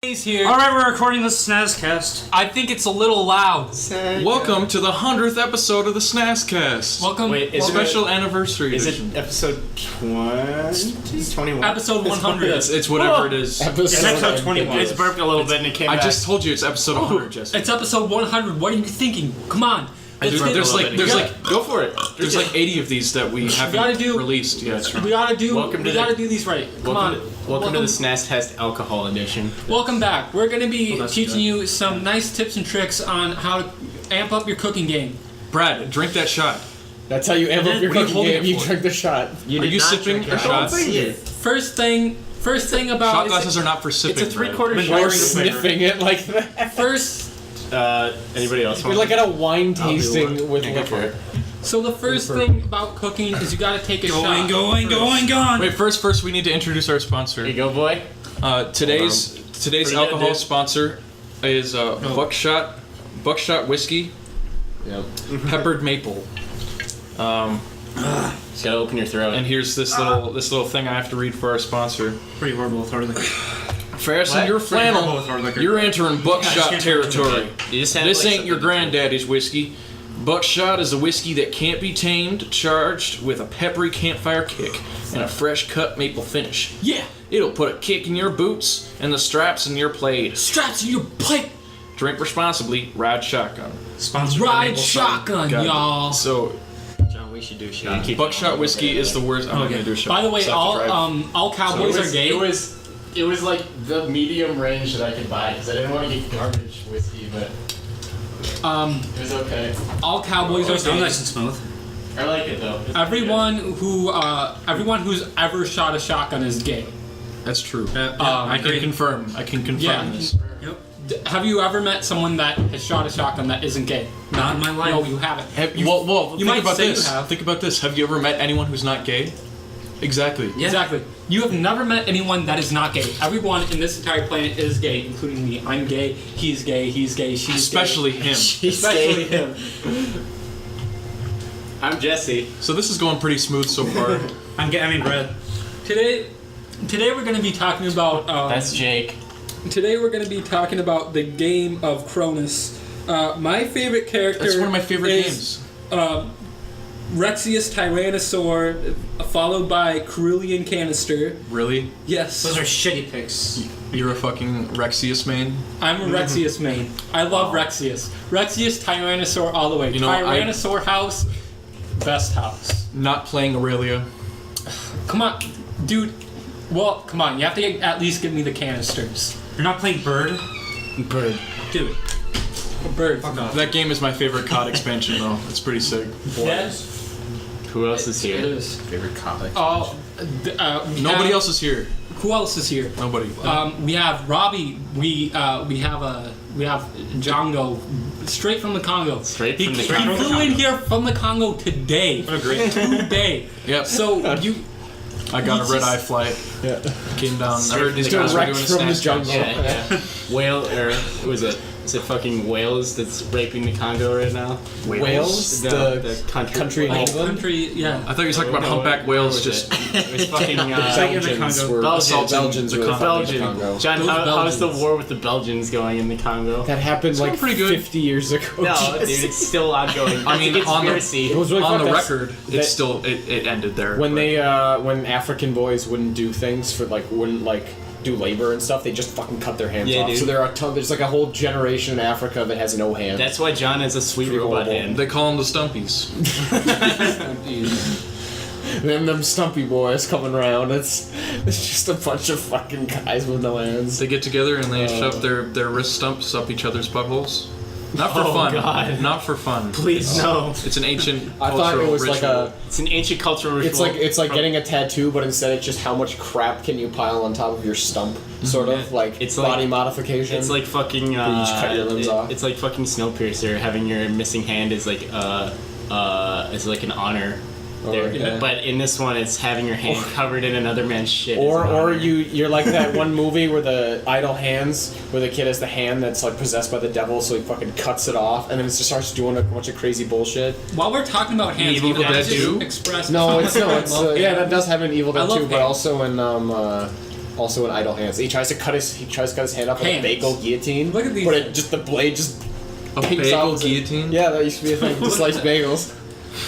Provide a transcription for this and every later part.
Here. Alright, we're recording the Snastcast. I think it's a little loud. Welcome to the 100th episode of the Snastcast. Welcome. Wait, is Special anniversary Is edition. it episode 20? 21? Episode 100. It's whatever it is. It's episode 21. It's burped a little bit and it came I back. just told you it's episode 100, Jesse. It's episode 100. What are you thinking? Come on. There's Go for it. there's like 80 of these that we haven't gotta do- released yet. We gotta do. Welcome we to gotta the- do these right. Come on. Welcome to the Snastcast Alcohol Edition. Welcome back. We're gonna be that's teaching good. you some nice tips and tricks on how to amp up your cooking game. Brad, drink that shot. That's how you amp up your What are you cooking holding game. it You for? drink the shot. Are you sipping a shot? First thing about Shot glasses are not for sipping. It's a Brad. 3/4 Been shot. wearing Or the sniffing it like that. first. Anybody else You're want like at a wine I'll do tasting one. with Yeah, go for liquor. it. So the first thing about cooking is you gotta take a shot. Going. Wait, first we need to introduce our sponsor. Here you go, boy. Today's Pretty alcohol good, dude. sponsor is Buckshot Whiskey, Peppered Maple. Just gotta open your throat. And here's this little thing I have to read for our sponsor. Pretty horrible with hard liquor. Fasten What? your Pretty horrible flannel. with hard liquor. You're entering buckshot can't territory. You just had This like ain't your something- granddaddy's whiskey. Buckshot is a whiskey that can't be tamed, charged with a peppery campfire kick and a fresh cut maple finish. Yeah. It'll put a kick in your boots and the straps in your plaid. Straps in your plate. Drink responsibly. Ride shotgun. Sponsored by Ride Maple shotgun, Got it. y'all. So John, we should do shot. buckshot whiskey is the worst. I'm not gonna do a shot. By the way, So I have to drive. all cowboys are gay. It was like the medium range that I could buy because I didn't want to get garbage whiskey, but it was okay. All cowboys Oh, are it sounds gay. nice and smooth. I like it though. It's Everyone who's ever shot a shotgun is gay. That's true. I I can confirm. I can confirm Yeah. this. Yep. Have you ever met someone that has shot a shotgun that isn't gay? Not in my life. No, you haven't. Well, you think might about say this. you have. Think about this. Have you ever met anyone who's not gay? Exactly. Yeah. Exactly. You have never met anyone that is not gay. Everyone in this entire planet is gay, including me. I'm gay. He's gay. She's Especially him. gay. Especially him. I'm Jesse. So this is going pretty smooth so far. Brad. Today we're going to be talking about. That's Jake. Today we're going to be talking about the game of Cronus. My favorite character. That's one of my favorite is, games. Rexius Tyrannosaur, followed by Cerulean Canister. Really? Yes. Those are shitty picks. You're a fucking Rexius main? I'm a Rexius main. I love Rexius. Rexius Tyrannosaur all the way. You know, Tyrannosaur house, best house. Not playing Aurelia. Come on, dude. Well, come on. You have to at least give me the canisters. You're not playing Bird? Bird. Dude. Bird. Fuck off. That game is my favorite COD expansion though. It's pretty sick. Yes. Who else is It here? is. Favorite comic. Oh, Nobody else is here. Who else is here? Nobody. We have Robbie. We have Django, straight from the Congo. Straight He from the he Congo. flew in here from the Congo today. What a great. Today. Yep. So you. I got a red eye flight. Yeah. Came down. I Straight heard these from the guys were doing Direct a from the Snastcast. jungle. Yeah. Whale, or who was it? Is it fucking Wales that's raping the Congo right now? Wales? No, The country in Oh, England? country, yeah. I thought you were talking about humpback whales just It was fucking It's like in the Belgians Congo. were Belgians. Belgians The were Congo. fighting the Belgian. Congo. John, Those how's the Belgians. war with the Belgians going in the Congo? That happened like going pretty good. 50 years ago. No, dude, it's still ongoing. I mean, it's a on the- conspiracy. It was really on the fucked up. record. that- It's still it ended there. When but- they when African boys wouldn't do things for wouldn't do labor and stuff, they just fucking cut their hands Yeah, off. dude. So there's like a whole generation in Africa that has no hand. That's why John has a sweet Pretty robot horrible. hand. they call them the Stumpies. them stumpy boys coming around. It's just a bunch of fucking guys with no hands. They get together and they shove their wrist stumps up each other's buttholes. Not for Oh, fun. God. Not for fun. Please no. It's an ancient I cultural thought it was ritual. like a. It's an ancient cultural ritual. It's like getting a tattoo, but instead it's just how much crap can you pile on top of your stump, sort of like It's body like- modification. It's like fucking. you just cut your limbs off. It's like fucking Snowpiercer. Having your missing hand is like is like an honor. There. yeah. But in this one, it's having your hand covered in another man's shit. is Or an honor. you're like that one movie where the idle hands, where the kid has the hand that's like possessed by the devil, so he fucking cuts it off, and then it just starts doing a bunch of crazy bullshit. While we're talking about hands, Evil can I Dead just 2? express? No, it's I love yeah, that hands. does have an Evil I Dead love too, but hands. also in Also in Idle Hands. He tries to cut his hand off with a Hands. bagel guillotine. Look at these But things. the blade just A pinks bagel off. guillotine? Yeah, that used to be a thing. To slice bagels.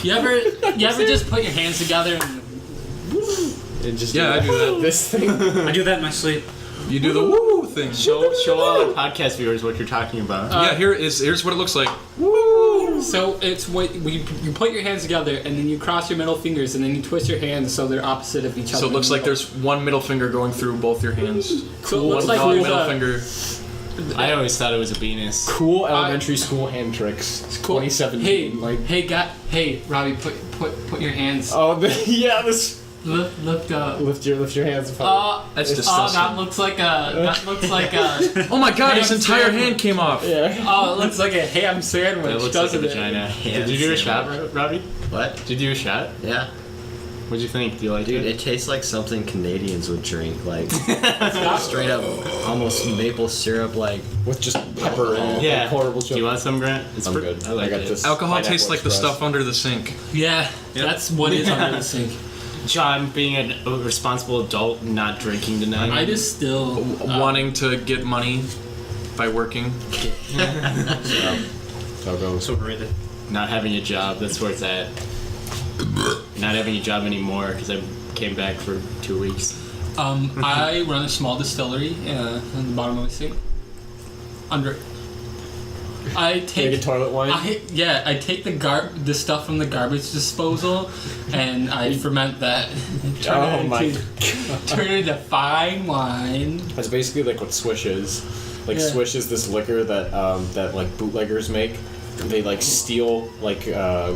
You ever just put your hands together and And just Yeah, I do that. This thing. I do that in my sleep. You do the woo thing. Show all the podcast viewers what you're talking about. Yeah, here's what it looks like. so it's what you put your hands together and then you cross your middle fingers and then you twist your hands so they're opposite of each other. So it looks like there's one middle finger going through both your hands. So it looks like One there's middle a- finger. I always thought it was a penis. Cool elementary school hand tricks. Cool. 2017. Hey, Robbie, put your hands. Oh, yeah, this. Look up. Lift your hands apart. That's disgusting. that looks like a. Oh my god, his Ham entire sandwich. hand came off. Yeah. Oh, it looks like a ham sandwich. That looks like a doesn't it? vagina. Did you do a shot, Robbie? What? Did you do a shot? Yeah. What'd you think? Do you like Dude, it? it tastes like something Canadians would drink. Like, straight up, almost maple syrup, like. With just pepper and Yeah. horrible Do you want some, Grant? It's I'm pretty- good. I like got it. this. Alcohol Pineapple tastes like the Express. stuff under the sink. Yeah, that's what is under the sink. John, being a responsible adult, not drinking tonight. I just still Wanting to get money by working. So it goes. Overrated. Not having a job, that's where it's at. Not having a job anymore because I came back for 2 weeks. I run a small distillery on the bottom of my sink. Under. I Make a take. toilet wine. I take the stuff from the garbage disposal, and I ferment that. Oh my Turn it into fine wine. That's basically like what Swish is. Like Yeah. Swish is this liquor that that like bootleggers make. They like steal like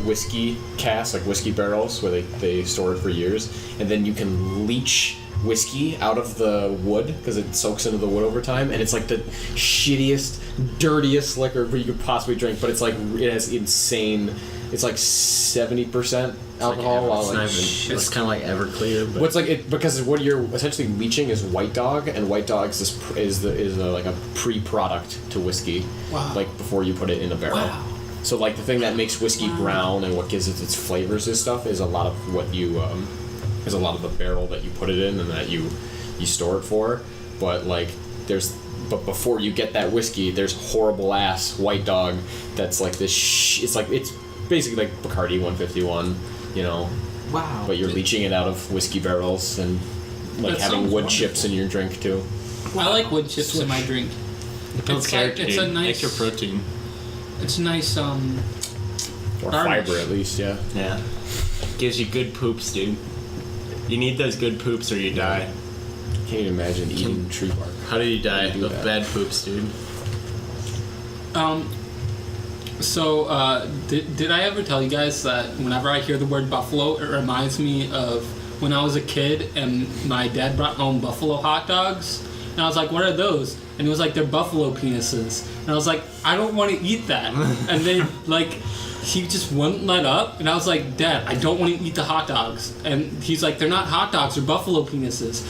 whiskey casks, like whiskey barrels, where they store it for years, and then you can leach whiskey out of the wood because it soaks into the wood over time, and it's like the shittiest, dirtiest liquor you could possibly drink. But it's like it has insane. It's like 70% alcohol. while It's like, not even. It's kind of like Everclear, but. What's like it because what you're essentially leaching is White Dog, and White Dog is like a pre-product to whiskey. Wow. Like before you put it in a barrel. Wow. So like the thing that makes whiskey brown and what gives it its flavors and stuff is a lot of what you is a lot of the barrel that you put it in and that you store it for. But like but before you get that whiskey, there's horrible ass White Dog that's like this. It's basically like Bacardi 151, you know. Wow. But you're leaching it out of whiskey barrels and like That having sounds wood chips in your drink too. I like wood chips in my drink. It builds It's like- character, it's a dude. nice- Extra protein. It's nice. Or Garnish. fiber at least, yeah. Yeah. Gives you good poops, dude. You need those good poops or you die. Can't even imagine eating tree bark. How do you die? do Of that? bad poops, dude. So, did I ever tell you guys that whenever I hear the word buffalo, it reminds me of when I was a kid and my dad brought home buffalo hot dogs? And I was like, what are those? And he was like, they're buffalo penises. And I was like, I don't want to eat that. And then, like, he just wouldn't let up. And I was like, Dad, I don't want to eat the hot dogs. And he's like, they're not hot dogs, they're buffalo penises.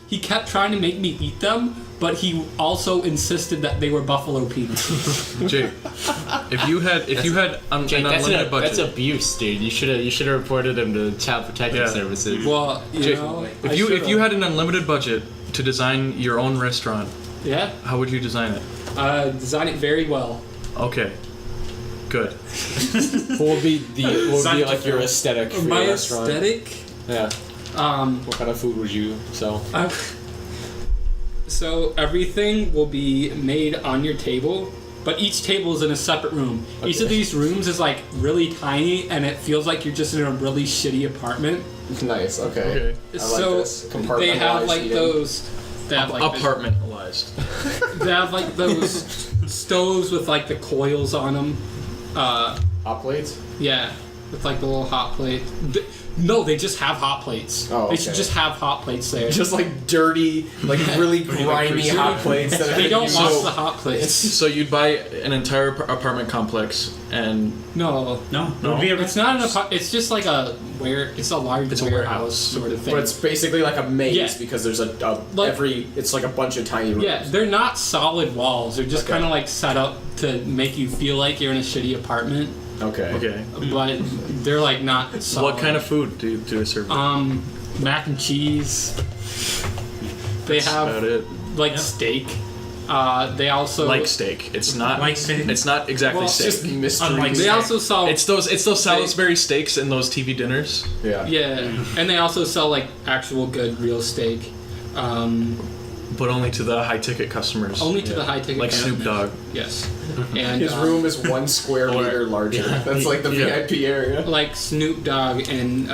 He kept trying to make me eat them, but he also insisted that they were buffalo penises. Jake, if you had an Jake, unlimited budget, that's abuse, dude. You should have reported him to Child Protective Yeah. Services. Well, you Jake, know, if you had an unlimited budget to design your own restaurant, yeah, how would you design it? design it very well. Okay, good. What would be like your aesthetic for My your restaurant? aesthetic. Yeah. What kind of food would you sell? So everything will be made on your table, but each table is in a separate room. Each of Okay. these rooms is like really tiny, and it feels like you're just in a really shitty apartment. Nice. Okay. Okay. I like So this. they have Compartmentalized like eating. those. They have like Apartmentalized. they have like those stoves with like the coils on them. hot plates. Yeah, with like the little hot plate. No, they just have hot plates. Oh, They should okay. just have hot plates there. Just like dirty, like really grimy hot plates. That They don't wash use. the hot plates. So you'd buy an entire apartment complex, and No, No, it would be a it's not an apartment. It's just like it's a large It's a warehouse warehouse. sort of thing. But it's basically like a maze Yeah. because there's Like- it's like a bunch of tiny rooms. yeah, they're not solid walls. They're just Okay. kind of like set up to make you feel like you're in a shitty apartment, Okay. okay. but they're like not solid. What kind of food do they serve? Mac and cheese, They That's have about it. like steak. They also Like steak. It's not Like steak? It's not exactly Well, steak. It's just mystery. Unlike They also sell It's those Salisbury steaks in those TV dinners. yeah. yeah, and they also sell like actual good real steak. But only to the high ticket customers. Only to the high ticket. Like Snoop customers. Dogg. Yes, and His room is 1 square meter larger. That's like the Yeah. VIP area. like Snoop Dogg and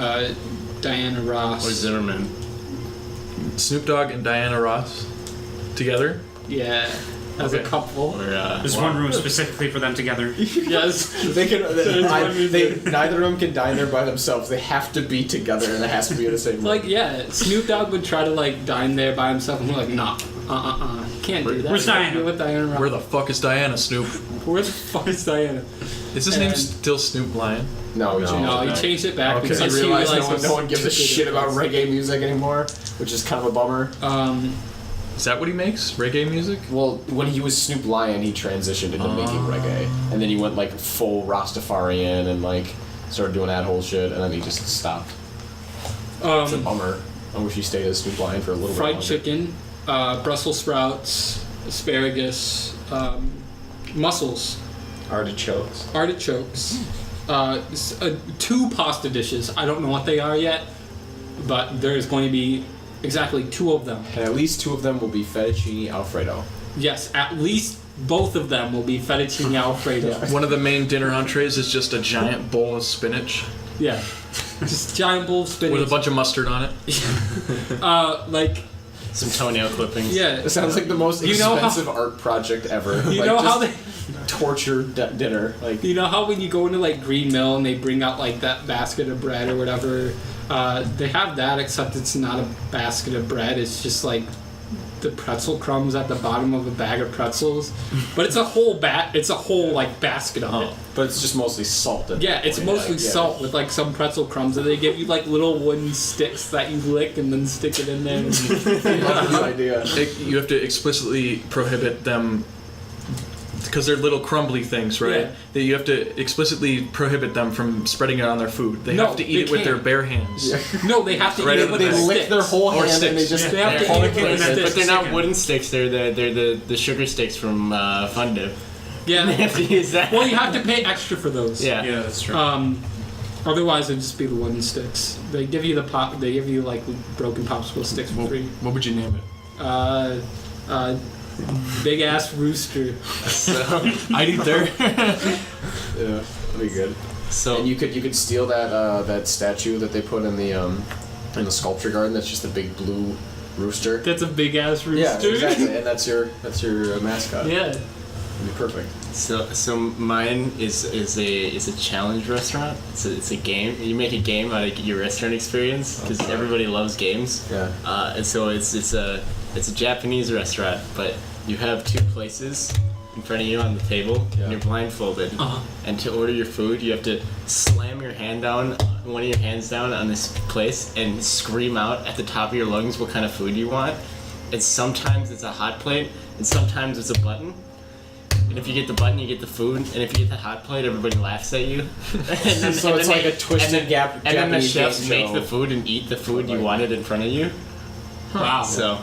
Diana Ross. Or Zimmerman. Snoop Dogg and Diana Ross together. Yeah, as a Okay. couple. Or, There's one room specifically for them together. Yes. They can. Neither of them can dine there by themselves. They have to be together, and it has to be in the same room. Like yeah, Snoop Dogg would try to like dine there by himself, and we're like, nah, can't do that. Where's You gotta Diana? be with Diana Ross. Where the fuck is Diana, Snoop? Where the fuck is Diana? Is his name still Snoop Lion? no, No, he changed it back Because because I he realized realized no one gives a shit about reggae music anymore, which is kind of a bummer. Is that what he makes? Reggae music? Well, when he was Snoop Lion, he transitioned into making reggae, and then he went like full Rastafarian and like started doing that whole shit, and then he just stopped. It's a bummer. I wish he stayed as Snoop Lion for a little bit fried longer. chicken, Brussels sprouts, asparagus, mussels, Artichokes. artichokes, 2 pasta dishes. I don't know what they are yet, but there's going to be exactly 2 of them. And at least 2 of them will be fettuccine alfredo. Yes, at least both of them will be fettuccine alfredo. One of the main dinner entrees is just a giant bowl of spinach Yeah, just giant bowl of spinach. with a bunch of mustard on it. Like some toenail clippings. yeah. It sounds like the most You know how- expensive art project ever. You like, know just how they. torture dinner. Like You know how when you go into like Green Mill and they bring out like that basket of bread or whatever, they have that except it's not a basket of bread. It's just like the pretzel crumbs at the bottom of a bag of pretzels, but it's a whole like basket of it. but it's just mostly salt. At Yeah, that it's point. mostly Like, yeah. salt with like some pretzel crumbs, and they give you like little wooden sticks that you lick and then stick it in there. I love this idea. You have to explicitly prohibit them because they're little crumbly things, right? Yeah. That you have to explicitly prohibit them from spreading it on their food. They No, have to eat they it with their can't. bare hands. No, they have to Right eat in it with the They their back. lick sticks. their whole Or hand and they sticks. just They have to Yeah. eat it with their But sticks. But they're not wooden sticks. They're the sugar sticks from Fun Dip. They Yeah. have to use that. Well, you have to pay extra for those. Yeah. Yeah, that's true. Otherwise, it'd just be the wooden sticks. They give you the pop. They give you like broken popsicle sticks for free. What would you name it? Big ass rooster. I'd eat there. Yeah, that'd be good. So And you could steal that statue that they put in the sculpture garden. That's just a big blue rooster. That's a big ass rooster. Yeah, exactly. And that's your mascot. Yeah. It'd be perfect. So mine is a challenge restaurant. It's a game. You make a game out of your restaurant experience because everybody loves games. Yeah. And so it's a Japanese restaurant, but you have 2 places in front of you on the table, Yeah. and you're blindfolded. And to order your food, you have to slam your hand down, one of your hands down on this place, and scream out at the top of your lungs what kind of food you want. And sometimes it's a hot plate, and sometimes it's a button. And if you get the button, you get the food. And if you get the hot plate, everybody laughs at you. So it's like a twisted gap. And then the Japanese chefs game make show. the food and eat the food you wanted in front of you. Wow. So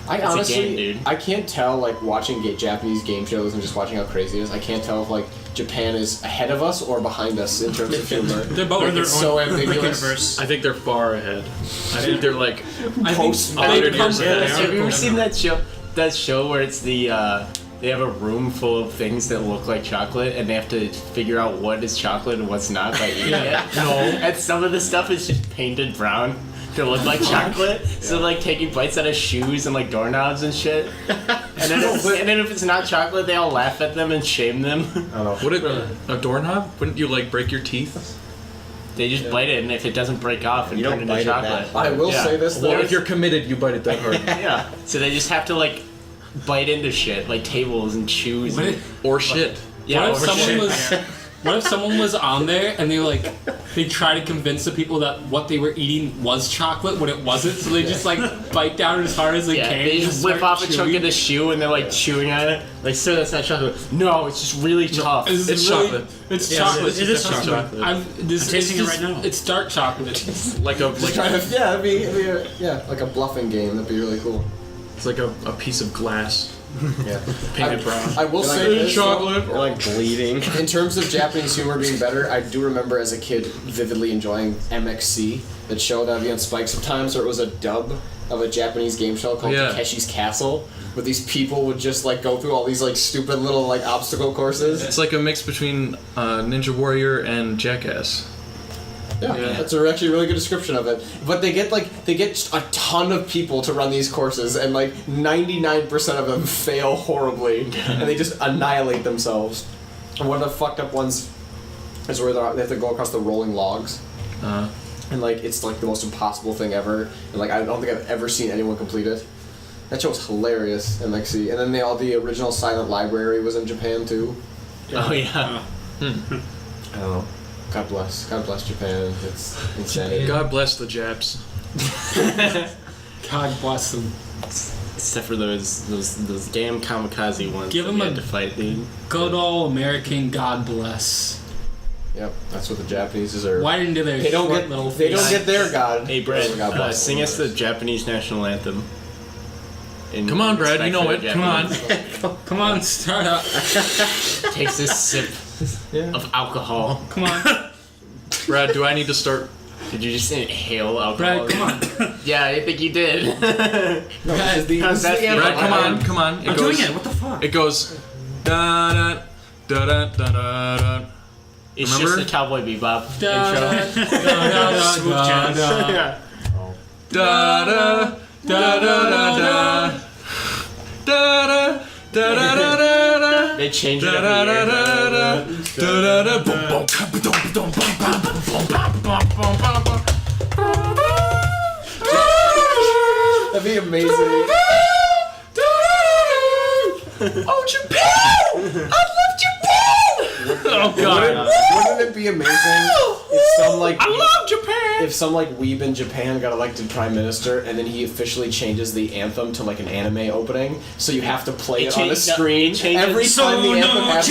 I It's a honestly, game, dude. I can't tell, like, watching Japanese game shows and just watching how crazy it is, I can't tell if, like, Japan is ahead of us or behind us in terms of humor. They're both. Or their It's so own ambiguous. universe. I think they're far ahead. I think they're like I think Post- they 100 come- years ahead. have you ever seen that show where it's the they have a room full of things that look like chocolate and they have to figure out what is chocolate and what's not by eating it? No. And some of the stuff is just painted brown to look like chocolate. So like taking bites out of shoes and like doorknobs and shit. And then if it's not chocolate, they all laugh at them and shame them. I don't know. Would it a doorknob? Wouldn't you like break your teeth? They just bite it, and if it doesn't break off, it You turn don't into bite it chocolate. that I will Yeah. say this, though. Well, if you're committed, you bite it that hard. Yeah. So they just have to like bite into shit, like tables and shoes. What And, if, Or shit. yeah. what if or someone shit. was? What if someone was on there and they try to convince the people that what they were eating was chocolate when it wasn't, so they just like bite down as hard as they Yeah, can. they and just whip start off a chunk chewing. of the shoe and they're like chewing on it. Like, sir, that's not chocolate. No, it's just really tough. It's It's really- chocolate. It's Yeah, chocolate. it is It's chocolate. I'm tasting it right now. It's dark chocolate. Like a Just trying to, it'd be like a bluffing game. That'd be really cool. It's like a piece of glass Yeah. painted brown. I will say this, chocolate. They're like bleeding. in terms of Japanese humor being better, I do remember as a kid vividly enjoying MXC, that show that would be on Spike sometimes, where it was a dub of a Japanese game show called Yeah. Takeshi's Castle, where these people would just like go through all these like stupid little like obstacle courses. It's like a mix between Ninja Warrior and Jackass. Yeah, Yeah. that's actually a really good description of it. But they get a ton of people to run these courses, and like 99% of them fail horribly, and they just annihilate themselves. And one of the fucked up ones is where they have to go across the rolling logs, and like it's like the most impossible thing ever. And like I don't think I've ever seen anyone complete it. That show was hilarious, MXC. And then the original Silent Library was in Japan too. Oh yeah. I don't know. God bless Japan. It's insanity. God bless the Japs. God bless them. Except for those damn kamikaze ones. Give that 'em we a- had to fight, dude. Good old American God bless. Yep, that's what the Japanese deserve. Why didn't they? They don't get their God. Hey Brad, God bless sing them. us the Japanese national anthem. Come on, Brad, you know it. Come on. Come on, start up. Takes a sip of alcohol. Come on, Brad, do I need to start? Did you just inhale alcohol? Brad. Come on. Yeah, I think you did. Brad, How's that feel? Brad, come on. I'm doing it. What the fuck? It goes. Da da da da da da da. It's Remember? just the Cowboy Bebop Da, intro. Smooth jazz. Da da da da da da. Da da da da da da. They change it Da every da da year. da da da da. That'd be amazing. Oh, Japan! I love Japan! Oh God! Wouldn't it be amazing if some like I love Japan! if some like weeb in Japan got elected prime minister and then he officially changes the anthem to like an anime opening, so you have to play it on the screen every time the anthem happens.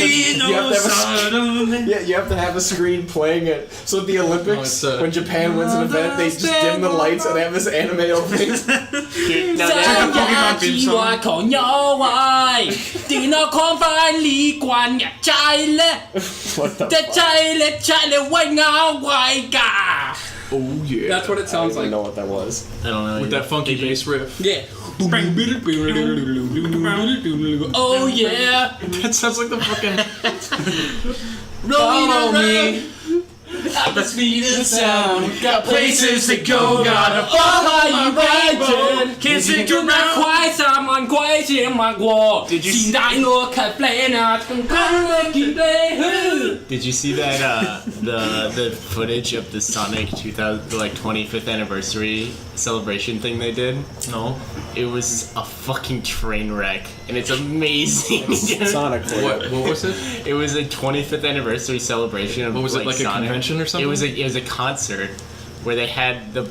You have to have a screen playing it. So at the Olympics, Oh, it's, when Japan wins an event, they just dim the lights and have this anime opening. Dude, no, 三 no, 日之外狂有位，電腦狂快呢慣日制咧， What the 隻制咧制咧威咬位㗎。 Oh yeah! That's what it I don't sounds even like. know what that was. I don't know. With that funky bass riff. Yeah. Oh yeah. That sounds like the fucking. Rolling around. At the speed of sound, got places to go, gotta follow my vision. Can't stick around quite someone quite in my war. Did you see that look at playing out from play? Did you see that the footage of the Sonic 25th anniversary celebration thing they did? No. It was a fucking train wreck, and it's amazing. dude. Sonic. What was it? It was a 25th anniversary celebration of What was it, like a Sonic. convention or something? It was a concert where they had the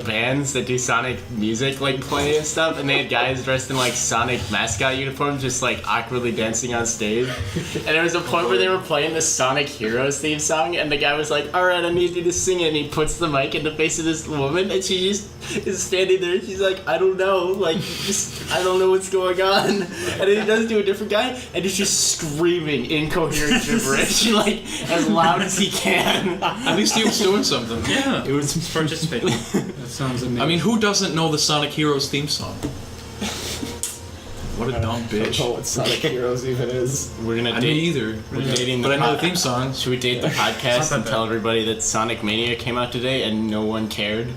bands that do Sonic music like play and stuff, and they had guys dressed in like Sonic mascot uniforms just like awkwardly dancing on stage. And there was a point where they were playing the Sonic Heroes theme song, and the guy was like, "Alright, I need you to sing it," and he puts the mic in the face of this woman, and she just is standing there, she's like, "I don't know, like, just, I don't know what's going on." And then he does to a different guy, and he's just screaming incoherent gibberish, like, as loud as he can. At least he was doing something. Yeah. It was Participating. That sounds amazing. I mean, who doesn't know the Sonic Heroes theme song? What a dumb I don't bitch. know what Sonic Heroes even is. We're gonna I date. mean, either. We're dating But the I know the pod- theme song. Should we date the podcast It's not and that tell bad. everybody that Sonic Mania came out today and no one cared?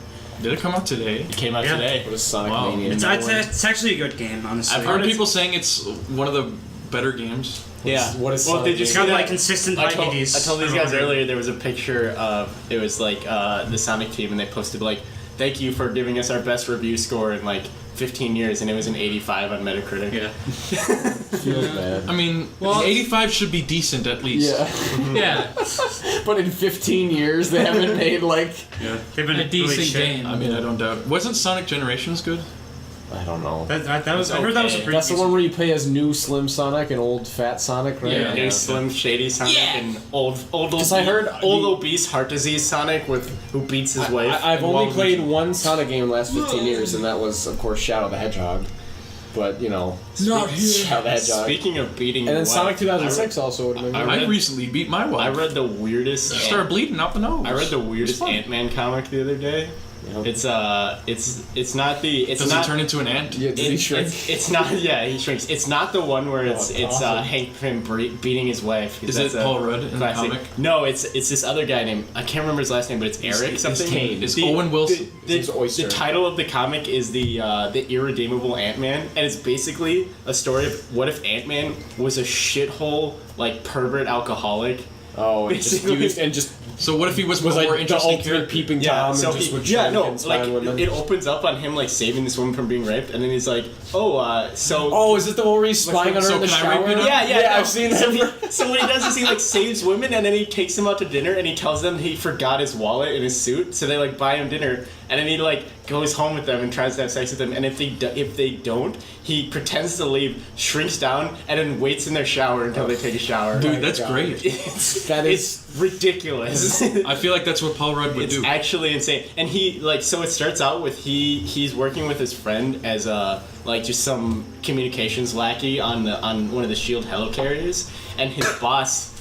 Did it come out today? It came out Yeah. today. What is Sonic Wow. Mania? It's actually a good game, honestly. I've heard people saying it's one of the better games. Yeah. What is well, Sonic did you It's see got that? like consistent I told IPDs. these guys earlier there was a picture of it was like the Sonic team and they posted like, "Thank you for giving us our best review score in like 15 years," and it was an 85 on Metacritic. Yeah. Feels bad. I mean, Well- 85 should be decent at least. Yeah. yeah, But in 15 years, they haven't made like. Yeah. They've been a decent really shit. game. I mean, I don't doubt. Wasn't Sonic Generations good? I don't know. That was. I heard that was a Okay. pretty. That's the one where you play as new Slim Sonic and old Fat Sonic, right? Yeah. New Slim Shady Sonic Yeah. and old 'Cause I heard old the- obese heart disease Sonic who beats his wife. I've and only Waluigi. played one Sonic game in the last 15 years, and that was, of course, Shadow the Hedgehog. but you know, Not here. how that dog. Speaking of beating, And then your Sonic wife, 2006 also would have been. I good. recently beat my wife. I read the weirdest. She started bleeding out the nose. I read the weirdest fun. Ant-Man comic the other day. Yep. It's not the. It's Does not. it turn into an ant? Yeah, did he shrink? It's not. Yeah, he shrinks. It's not the one where it's awesome. Hank Pym beating his wife. 'cause Is it that's a Paul Rudd in the classic. comic? No, it's this other guy named, I can't remember his last name, but it's Eric Is something. Kane. Is Owen Wilson. His oyster. The title of the comic is the Irredeemable Ant-Man, and it's basically a story of what if Ant-Man was a shithole like pervert alcoholic. Oh, and just Basically- used and just So what if he was was more like the interesting ultimate character? peeping Yeah, tom so and just he, would yeah, shrink no, and spy like on women. it opens up on him like saving this woman from being raped, and then he's like, so. Oh, is it the one where he's spying on her so in the can I rape shower? you now? Yeah, no. I've seen so that. so what he does is he like saves women, and then he takes them out to dinner, and he tells them he forgot his wallet in his suit, so they like buy him dinner, and then he like goes home with them and tries to have sex with them, and if they don't, he pretends to leave, shrinks down, and then waits in their shower until they take a shower. Dude, that's God. great. It's ridiculous. I feel like that's what Paul Rudd would It's do. actually insane, and he like so it starts out with he's working with his friend as a like just some communications lackey on one of the Shield helicarriers, and his boss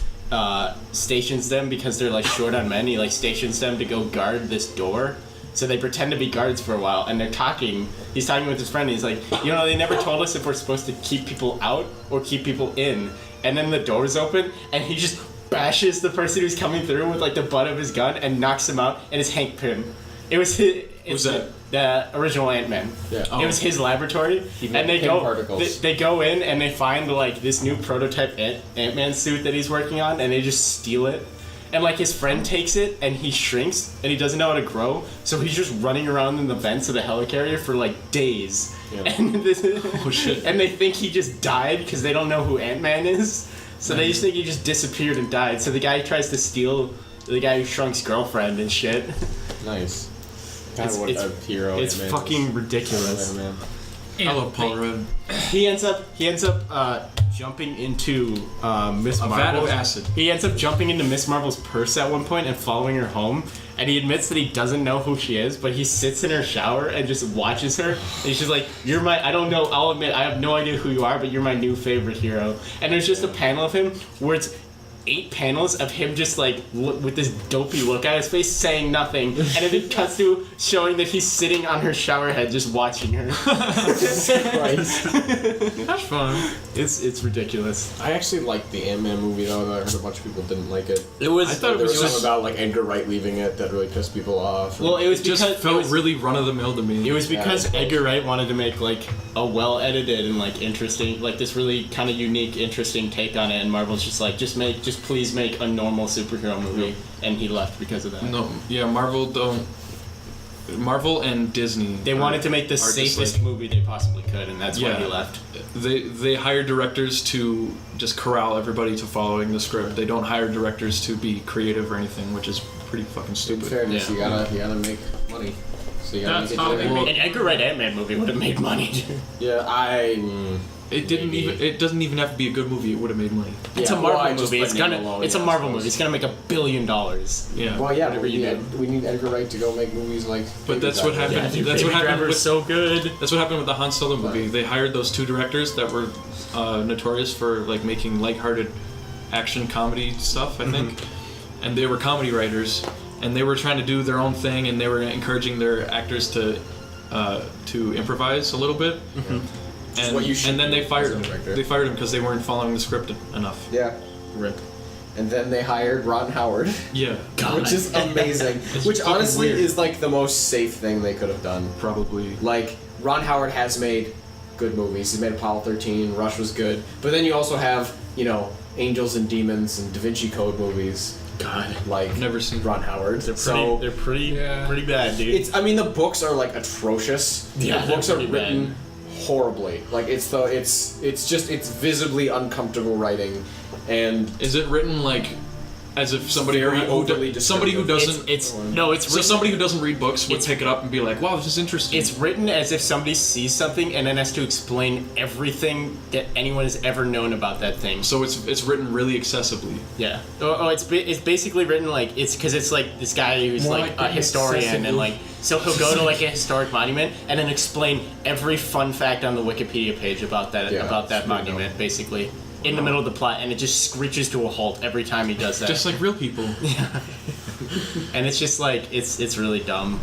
stations them because they're like short on men. He like stations them to go guard this door. So they pretend to be guards for a while, and they're talking. He's talking with his friend. And he's like, they never told us if we're supposed to keep people out or keep people in. And then the doors open, and he just bashes the person who's coming through with like the butt of his gun and knocks him out. And it's Hank Pym. It was his. Who's that? The original Ant-Man. Yeah. Oh. It was his laboratory, He and made they Pym go. particles. They go in and they find like this new prototype Ant-Man suit that he's working on, and they just steal it. And like his friend takes it and he shrinks and he doesn't know how to grow, so he's just running around in the vents of the helicarrier for like days. Yeah. And Oh shit. and they think he just died because they don't know who Ant-Man is. So they just think he just disappeared and died. So the guy tries to steal the guy who shrunk's girlfriend and shit. Nice. God, what a hero. It's Ant-Man fucking is. ridiculous. Oh, man. I love Paul Rudd. He ends up jumping into Miss A Marvel. vat of acid. He ends up jumping into Miss Marvel's purse at one point and following her home. And he admits that he doesn't know who she is, but he sits in her shower and just watches her. And she's like, "You're my. I don't know. I'll admit I have no idea who you are, but you're my new favorite hero." And there's just a panel of him where it's 8 panels of him just like with this dopey look on his face, saying nothing, and then it cuts to showing that he's sitting on her shower head just watching her. Christ. That's fun. It's ridiculous. I actually liked the Ant-Man movie though. I heard a bunch of people didn't like it. It was. I thought it There was was something just about like Edgar Wright leaving it that really pissed people off. Well, it was it just because felt it was, really run of the mill to me. It was because Yeah. Edgar Wright wanted to make like a well edited and like interesting, like this really kind of unique, interesting take on it, and Marvel's just like, just please make a normal superhero movie, and he left because of that. No, yeah, Marvel and Disney. They wanted to make the are just, safest like- movie they possibly could, and that's why Yeah. he left. They hire directors to just corral everybody to following the script. They don't hire directors to be creative or anything, which is pretty fucking in stupid. fairness, Yeah. you gotta make money. So you gotta That's make it how to they the- make An Edgar Wright Ant-Man movie would have made money. It didn't Maybe. even. It doesn't even have to be a good movie. It would have made money. It's Yeah, a Marvel well, I just movie. put It's name gonna. alone, It's a yeah, I Marvel suppose. movie. It's gonna make $1 billion. Yeah. Well, yeah, Whatever you we need Edgar Wright to go make movies like. But that's what happened. Yeah, dude, that's what Baby happened Driver's with. so good. That's what happened with the Han Solo movie. They hired those 2 directors that were notorious for like making lighthearted action comedy stuff, I think, and they were comedy writers, and they were trying to do their own thing, and they were encouraging their actors to improvise a little bit. And, what you should and then do they fired as a him. director. They fired him because they weren't following the script enough. Yeah. Rip. And then they hired Ron Howard, Yeah, which is amazing. Which fucking honestly weird. is like the most safe thing they could have done. probably. Like, Ron Howard has made good movies. He's made Apollo 13, Rush was good. But then you also have, Angels and Demons and Da Vinci Code movies. God, Like, Never seen. Ron Howard. they're pretty Yeah. bad, dude. The books are like atrocious. Yeah, the books they're are pretty written horribly. Like, it's visibly uncomfortable writing. And Is it written like as if somebody Very who overly somebody who doesn't. It's So somebody who doesn't read books would pick it up and be like, "Wow, this is interesting." It's written as if somebody sees something and then has to explain everything that anyone has ever known about that thing. So it's written really accessibly. Yeah. It's basically written like it's because it's like this guy who's More like like a an historian accessible- and like so he'll go to like a historic monument and then explain every fun fact on the Wikipedia page about that Yeah, about that it's really monument basically in the middle of the plot, and it just screeches to a halt every time he does that. Just like real people. And it's just like it's really dumb.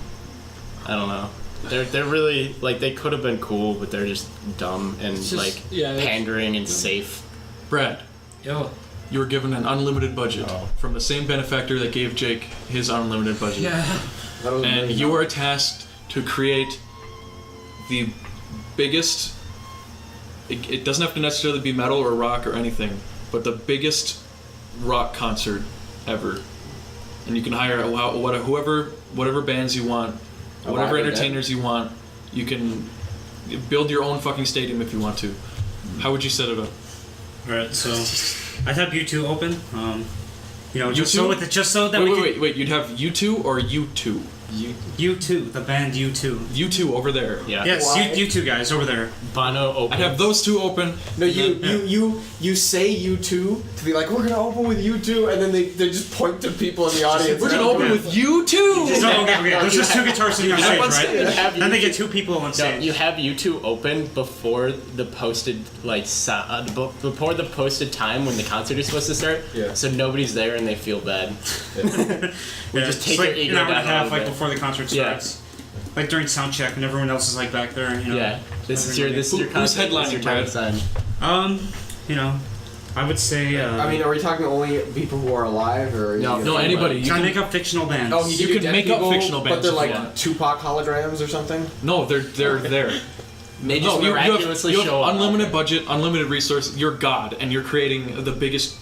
I don't know. They're really like they could have been cool, but they're just dumb and just- like yeah, it's- pandering and safe. Brad, Yo. you were given an unlimited budget from the same benefactor that gave Jake his unlimited budget. Yeah. That was And really you are tasked to create the biggest. It doesn't have to necessarily be metal or rock or anything, but the biggest rock concert ever. And you can hire whatever bands you want, whatever live entertainers you want. You can build your own fucking stadium if you want to. How would you set it up? Alright, so I'd have U2 open. Just U2? so that we can. Wait. You'd have U2 or U2? U2, the band U2. U2 over there. Yeah. Yes, Why? U2 guys over there. Bono opens. I'd have those two open. No, you say U2 to be like, we're gonna open with U2, and then they just point to people in the audience. We're gonna open with U2. So, okay, there's just two guitars sitting on have stage, on right? stage. Have Then they U2. get two people on No, stage. you have U2 open before the posted before the posted time when the concert is supposed to start. Yeah. So nobody's there and they feel bad. We Yeah, just it's take like your an ego hour and a down a half, little like bit. before the concert Yeah. starts. Like during sound check, and everyone else is like back there. Yeah. This is your Who's concert. This is your headlining, time Brad? to sign. I would say. I mean, are we talking only people who are alive, or No, anybody. You can I can, make up fictional bands? Oh, You do can dead make up people, fictional but bands they're if like you want. Tupac holograms or something. no, they're there. They just No, you miraculously have show up. unlimited budget, unlimited resource. You're God, and you're creating the biggest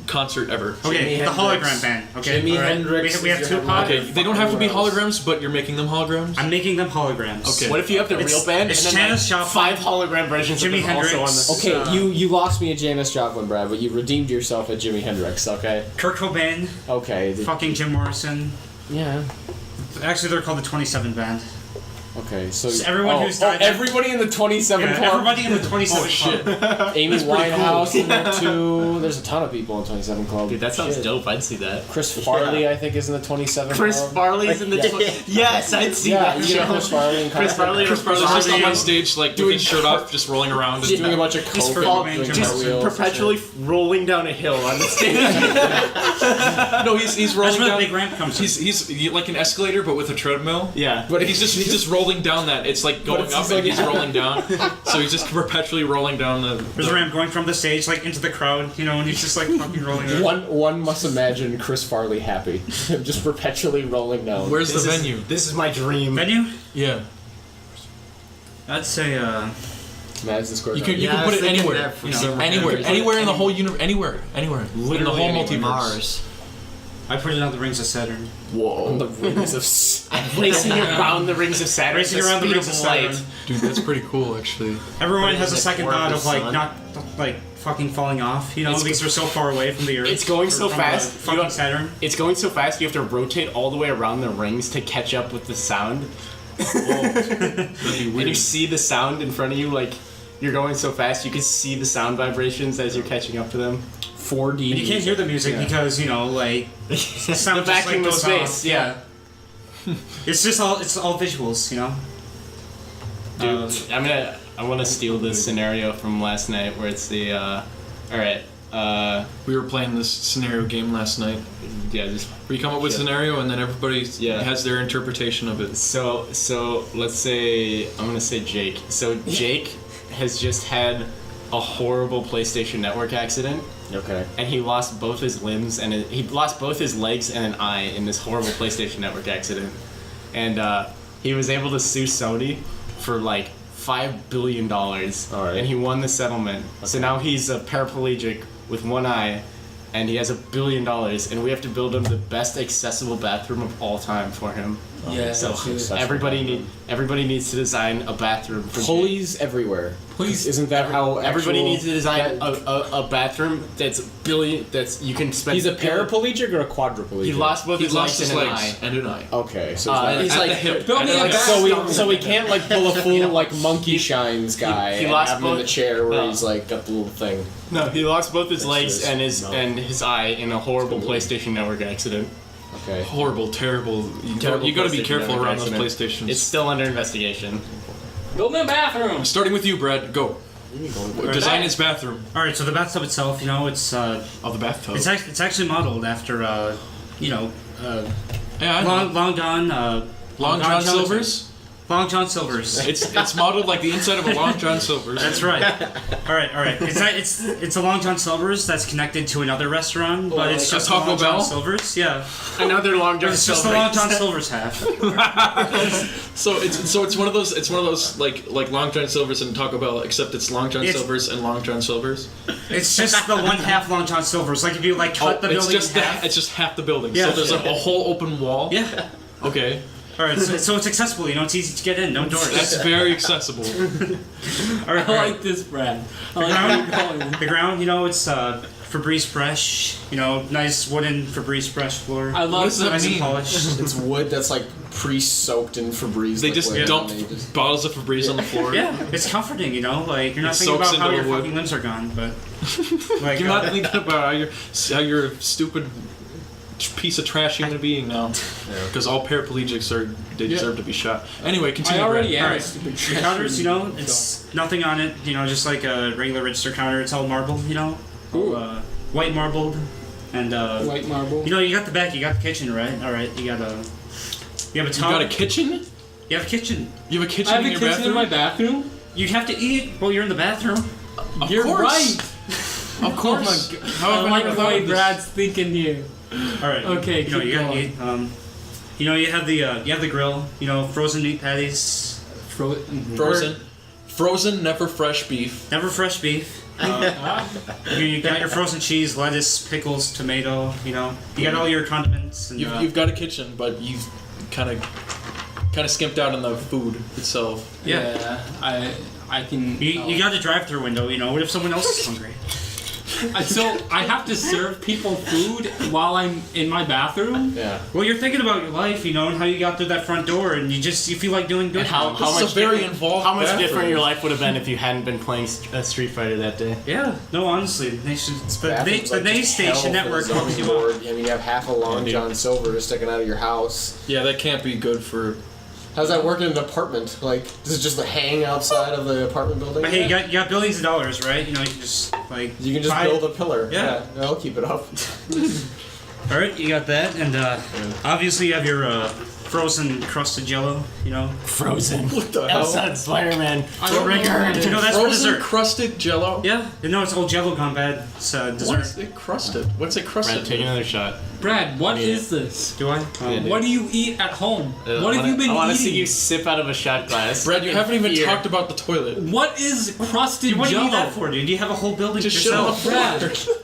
concert ever. Okay, Jimi the Hendrix. hologram band. Okay, Jimi all right. Hendrix We have is your Tupac. Okay, they don't have to be Who else? holograms, but you're making them holograms. I'm making them holograms. Okay. What if you have the It's- real band it's and then Janis like Joplin, 5 hologram versions Jimi of them also on Hendrix. the Okay, you lost me at Janis Joplin, Brad, but you redeemed yourself at Jimi Hendrix. Okay. Kurt Cobain, Okay. fucking Jim Morrison. Yeah. Actually, they're called the 27 Band. Okay, so So everyone who's died- everybody in the 27 Yeah, club. everybody in the 27 Club. Amy That's pretty Winehouse in there too. There's a ton of people in 27 Club. Dude, that sounds Shit. dope. I'd see that. Chris Farley, I think, is in the 27 Chris Club. Farley's in the Yeah. Yes, I'd see Yeah, that you get show. Chris Farley and Chris Farley Chris Farley's just Farley. up on stage, like with his shirt off, just rolling around. just doing a bunch of Just coke for and Cobain, doing just cartwheels and Perpetually rolling down a hill on the stage. No, he's That's rolling where the down. big ramp comes from. He's like an escalator, but with a treadmill. Yeah. But He's just rolling down that. It's like going it's up just and like- he's rolling down. So he's just perpetually rolling down the. There's a ramp going from the stage, like, into the crowd, and he's just, like, fucking rolling shit. around. One must imagine Chris Farley happy, just perpetually rolling down. Where's the venue? This is my dream. Venue? Yeah, I'd say, Madison Square you can Garden. you can put it anywhere, anywhere. anywhere in the whole universe, anywhere, in the whole multiverse. I put it on the Rings of Saturn. On the rings of. Racing around the rings of Saturn. Racing at the around the speed Rings of of light. Saturn. Dude, that's pretty cool, actually. Everyone But has a is it second more of thought the of, like, sun? not, like, fucking falling off, It's- because they're so far away from the Earth. It's going so Or from fast, the you Fucking don't- Saturn. It's going so fast you have to rotate all the way around the rings to catch up with the sound. That'd be And you weird. see the sound in front of you, like you're going so fast you can see the sound vibrations as you're catching up to them. 4D. And you can't hear the music Yeah. because, like, the The sound just, like, vacuum of goes space, off. yeah. It's all visuals, Dude, I want to steal this scenario from last night where it's the alright, We were playing this scenario game last night. yeah, just Where you come up with Yeah. scenario and then everybody Yeah. has their interpretation of it. so let's say I'm gonna say Jake. So Jake has just had a horrible PlayStation Network accident. Okay. And he lost both his limbs and he lost both his legs and an eye in this horrible PlayStation Network accident. And he was able to sue Sony for like $5 billion. Alright. And he won the settlement. So now he's a paraplegic with one eye and he has $1 billion and we have to build him the best accessible bathroom of all time for him. Yeah. So that's everybody needs to design a bathroom for Pulleys everywhere. Please. Isn't that how Everybody actual- needs to design a bathroom that's you can spend. He's a paraplegic or a quadriplegic? He lost both He his lost legs his and an legs eye. and an eye. Okay, so He's At like the hip. Build me a At the- bath- so we can't like pull a full like monkey shines guy he and lost have him in both- the chair where no. he's like got the little thing. No, he lost both his That's legs just- and his no. and his eye in a horrible It's PlayStation Network accident. Okay. Horrible, terrible. Terrible You got to be PlayStation careful Network around those accident. PlayStations. It's still under investigation. Build me a bathroom. Starting with you, Brad. Go. Design his bathroom. All right, so the bathtub itself, you know, it's Oh, the bathtub. it's actually modeled after you know, Yeah, I know. Long John Long John Silver's. Long John Silver's. It's modeled like the inside of a Long John Silver's. That's right. All right. It's a Long John Silver's that's connected to another restaurant, but it's like just Taco Long John Bell? Silver's. Yeah, Another Long John it's just the Silver. Long John Silver's half. So it's one of those like Long John Silver's and Taco Bell, except it's Long John It's- Silver's and Long John Silver's. It's just the one half Long John Silver's. Like if you like cut the it's building just in half. it's just half the building. Yeah. So there's like a whole open wall. Yeah. Okay. All right. So it's accessible. You know, it's easy to get in. No doors. That's very accessible. All right. I like this, Brad. I like how you're going. The ground, you know, it's Febreze fresh. You know, nice wooden Febreze fresh floor. I love does that nice and mean? polished. It's wood that's like pre-soaked in Febreze. They just liquid, dump and they just- bottles of Febreze on the floor. Yeah, it's comforting. You know, like you're not It thinking soaks about how into your the wood. fucking limbs are gone, but like You're not thinking about how you're a stupid piece of trash human being now. Because all paraplegics deserve to be shot. Anyway, continue. I already Brad. am. Alright. a stupid The trash counters, you know, human, it's nothing on it. You know, just like a regular register counter. It's all marble. You know, Ooh. all, white marbled, and white marble. you know, you got the back, you got the kitchen, right? All right, you have a You tub. got a kitchen? You have a kitchen. You have a kitchen I have in a your kitchen bathroom? in my bathroom. You have to eat while you're in the bathroom. Of You're course. right. Of course. Oh my god. How have I I like never the thought way of this? Brad's thinking here. All right. Okay, You know, keep you got going. you know, you have the grill. You know, frozen meat patties, Frozen, never fresh beef. never fresh beef. You got your frozen cheese, lettuce, pickles, tomato. You know, you got all your condiments. And, You've got a kitchen, but you've kind of skimped out on the food itself. Yeah. I can. You got a drive-through window. You know, what if someone else is hungry? So I have to serve people food while I'm in my bathroom. Yeah. Well, you're thinking about your life, you know, and how you got through that front door, and you feel like doing good. And how This is much a very different- involved How much bathroom. different your life would have been if you hadn't been playing Street Fighter that day? Yeah. No, honestly, they should. The Bathroom's like Naystation hell for the Network zombie hooks you up. board. I mean, you have half a Long John Silver sticking out of your house. Yeah, that can't be good for. How's that work in an apartment? Like, does it just hang outside of the apartment building? But hey, you got billions of dollars, right? You know, you can just like. You can just buy- build a pillar. Yeah. I'll keep it up. All right, you got that, and obviously you have your frozen crusted Jello. You know. Frozen. What the hell? Outside Spider-Man. You know that's for Frozen dessert. crusted Jello. Yeah. No, it's old Jello gone bad. It's dessert. What's it crusted? What's it crusted? Brad, take another shot. Brad, what Yeah. is this? Do I? What do you eat at home? What have you been I want to eating? see you sip out of a shot glass. Brad, you haven't even Fear. talked about the toilet. What is crusted What do you need Jello? that for, dude? You have a whole building Just to shit on the yourself. floor.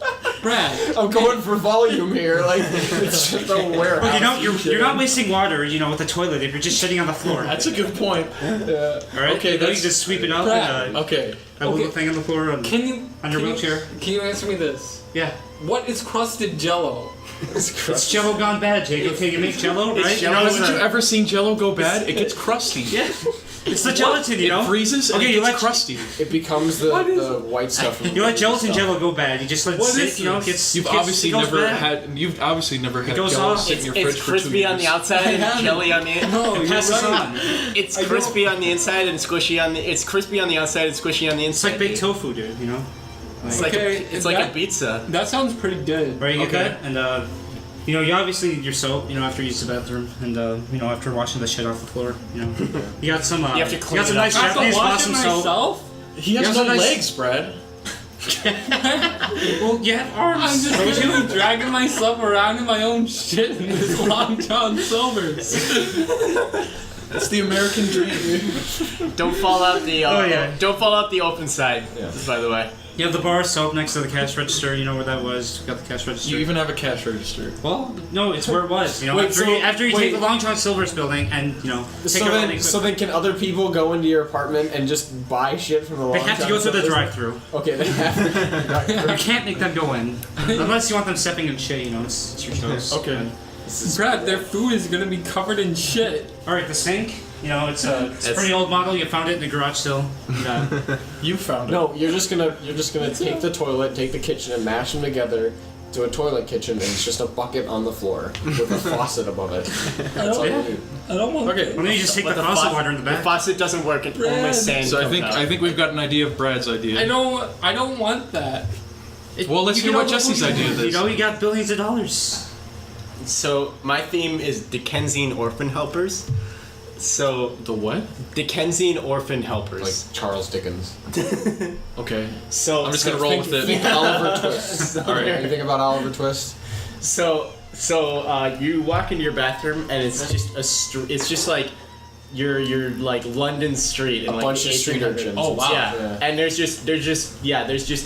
Brad, I'm going for volume here. Like, it's just a warehouse. Well, you know, you're not wasting water, you know, with the toilet if you're just shitting on the floor. That's a good point. All right. Okay, you that's- just sweep it up Brad, and Okay. a little thing on the floor on can your you can you- wheelchair. Can you answer me this? Yeah. What is crusted Jello? It's Jello gone bad, Jake. Okay, you make Jello, right? Jell-O. You know, Haven't you ever seen Jello go bad? It gets crusty. Yeah. It's the gelatin, you know. It freezes and Okay, it you gets let- crusty. It becomes the white stuff. From You let gelatin stuff. Jello go bad. You just let it What sit. is You know, this? it gets. You've it gets- obviously it goes never bad. had. You've obviously never had goes Jello off. sit in your fridge It's for 2 crispy years. on the outside and jelly on the No, you're Pass this right. on. It's I crispy on the inside and squishy on the. It's crispy on the outside and squishy on the It's inside. like baked tofu, dude. You know. It's like Okay, it's like a that- pizza. That sounds pretty good. Right, you get okay. that, and you know, you obviously your soap. You know, after you use the bathroom, and you know, after washing the shit off the floor. You know, you got some. You have to clean got some it up. nice I have to Japanese wash it blossom soap. myself? He has Yeah, no so nice- legs, Brad. Well, you have arms. I'm just literally dragging myself around in my own shit in this Long John Silver's. It's the American dream. Don't fall out the. Oh, yeah. Don't fall out the open side. Yeah. By the way. You have the bar of soap next to the cash register. You know where that was. Got the cash register. You even have a cash register. Well, no, it's where it was. You know, Wait, after you take the Long John Silver's building and take So then, can other people go into your apartment and just buy shit from the they Long have to John go through the Silver's? drive-through. Okay, they have to. You can't make them go in unless you want them stepping in shit. You know, it's your choice. Okay. Brad, their food is gonna be covered in shit. All right, the sink. You know, it's a pretty old model. You found it in the garage still. You found it. No, you're just gonna take the toilet, take the kitchen, and mash them together to a toilet kitchen, and it's just a bucket on the floor with a faucet above it. That's all you need. I don't want. Okay. Well, then you just take the faucet water in the The back. faucet doesn't work. It only sand. So I comes out. think we've got an idea of Brad's idea. I don't want that. Well, let's You hear can what almost- Jesse's idea You is. know, you got billions of dollars. So my theme is Dickensian orphan helpers. So The what? Dickensian orphan helpers. Like Charles Dickens. Okay. So I'm just gonna roll with it. Think Oliver Twist. All right. You think about Oliver Twist? So you walk into your bathroom and it's just it's just like your like London street and A like bunch of street 1800s. urchins. Oh, wow. Yeah. And there's just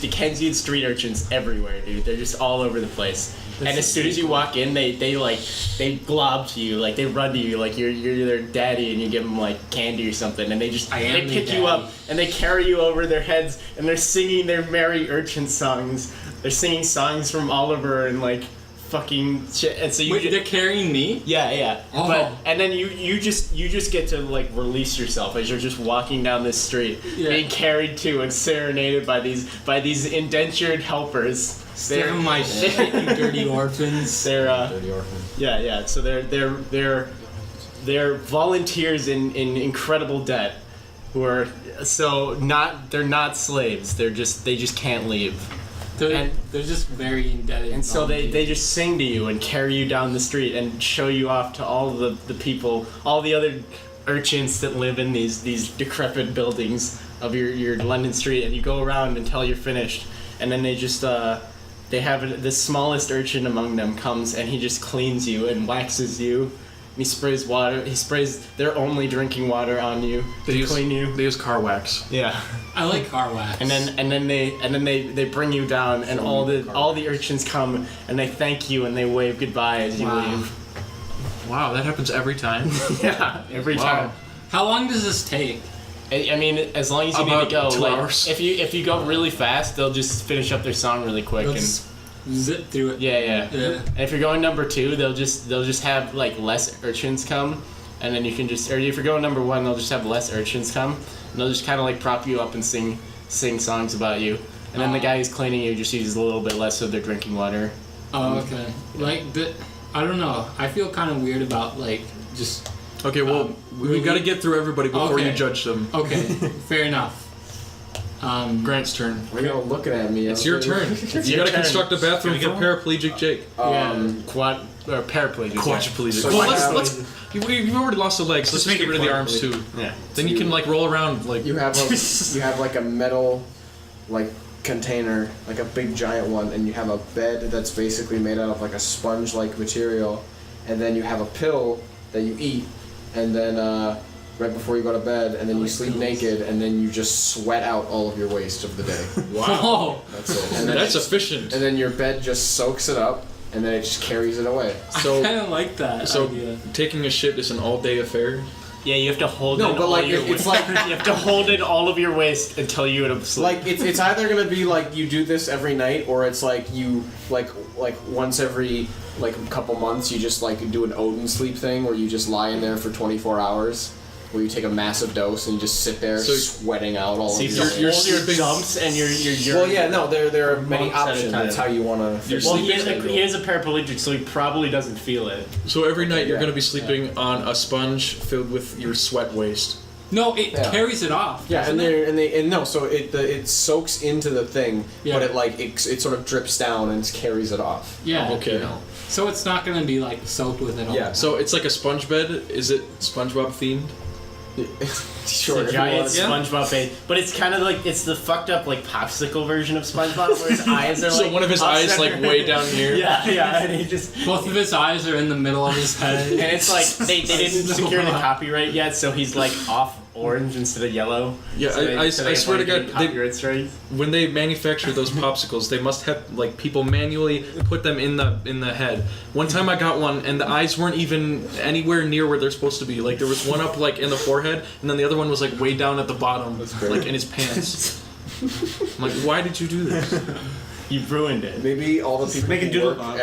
Dickensian street urchins everywhere, dude. They're just all over the place. And as soon as you walk in, they glob to you, like they run to you, like you're their daddy, and you give them like candy or something, and they am pick the you up daddy. and they carry you over their heads, and they're singing their merry urchin songs. They're singing songs from Oliver and like fucking shit, and so you Wait, ju- they're carrying me? yeah. Oh. But and then you just get to like release yourself as you're just walking down this street, Yeah. being carried to and serenaded by these indentured helpers. Give them my shit, you dirty orphans. They're Dirty orphan. yeah. So they're volunteers in incredible debt, who are they're not slaves. They just can't leave. They're just very indebted. And so they just sing to you and carry you down the street and show you off to all the people, all the other urchins that live in these decrepit buildings of your London street, and you go around until you're finished, and then they just they have the smallest urchin among them comes and he just cleans you and waxes you. And he sprays water. He sprays their only drinking water on you to clean you. They use car wax. Yeah. I like car wax. And then they bring you down, and all the urchins come and they thank you and they wave goodbye as you Wow. leave. Wow, that happens every time. Yeah, every Wow. time. How long does this take? I mean, as long as you need About to go, 2 like, hours. if you go really fast, they'll just finish up their song really quick. They'll And just zip through it. yeah. Yeah. And if you're going number 2, they'll just have like less urchins come, and then you can just, or if you're going number 1, they'll just have less urchins come, and they'll just kind of like prop you up and sing songs about you. And then the guy who's cleaning you just uses a little bit less of their drinking water. Oh, okay. Like, I don't know. I feel kind of weird about, like, just... Okay, well, we got to get through everybody before you Okay. judge them. Okay, fair enough. Grant's turn. Why are you all looking at me? It's your turn. You your got to turn. construct a bathroom for paraplegic Jake. Quad or paraplegic. Quadriplegic. So Well, you let's you've already lost the legs. Let's just make get it rid of the arms too. Yeah. Then you can like roll around like. You have like a metal, like container, like a big giant one, and you have a bed that's basically made out of like a sponge-like material, and then you have a pill that you eat, and then right before you go to bed, and then you sleep naked, and then you just sweat out all of your waste of the day. Wow. That's it. And then That's efficient. And then your bed just soaks it up, and then it just carries it away. I So kind of like that so idea. taking a shit is an all-day affair. Yeah, you have to hold No, in but all like your it's waste. like You have to hold in all of your waste until you go to sleep. like it's either gonna be like you do this every night, or it's like you like once every like a couple months you just like do an Odin sleep thing where you just lie in there for 24 hours, where you take a massive dose and you just sit there So- sweating out all so of you your. have to you're hold your sleeping- jumps and your Well, yeah, no, there are many months at a options. time. That's how you wanna. You're Well, he sleeping. is a paraplegic, so he probably doesn't feel it. So every night you're yeah. going to be sleeping on a sponge filled with your sweat waste. No, it Yeah. carries it off. Yeah, doesn't and it? no, so it soaks into the thing, Yeah. but it sort of drips down and carries it off. Yeah. Okay. You know. So it's not gonna be like soaked with it all. Yeah. So it's like a sponge bed. Is it SpongeBob themed? Sure. It's a giant if you want. SpongeBob face, but it's kind of like it's the fucked up like popsicle version of SpongeBob, where his eyes are So like one of his off eyes center. like way down here. Yeah, and he just. Both of his eyes are in the middle of his head. And it's like they didn't So secure the hot. copyright yet, so he's like off orange instead of yellow. Yeah, So I swear to God, copyright strikes. when they manufacture those popsicles, they must have like people manually put them in the head. One time I got one, and the eyes weren't even anywhere near where they're supposed to be. Like there was one up like in the forehead, and then the other one was like way down at the bottom, like in his pants. I'm like, why did you do this? You ruined it. Maybe all the people Make a who doodle work bug.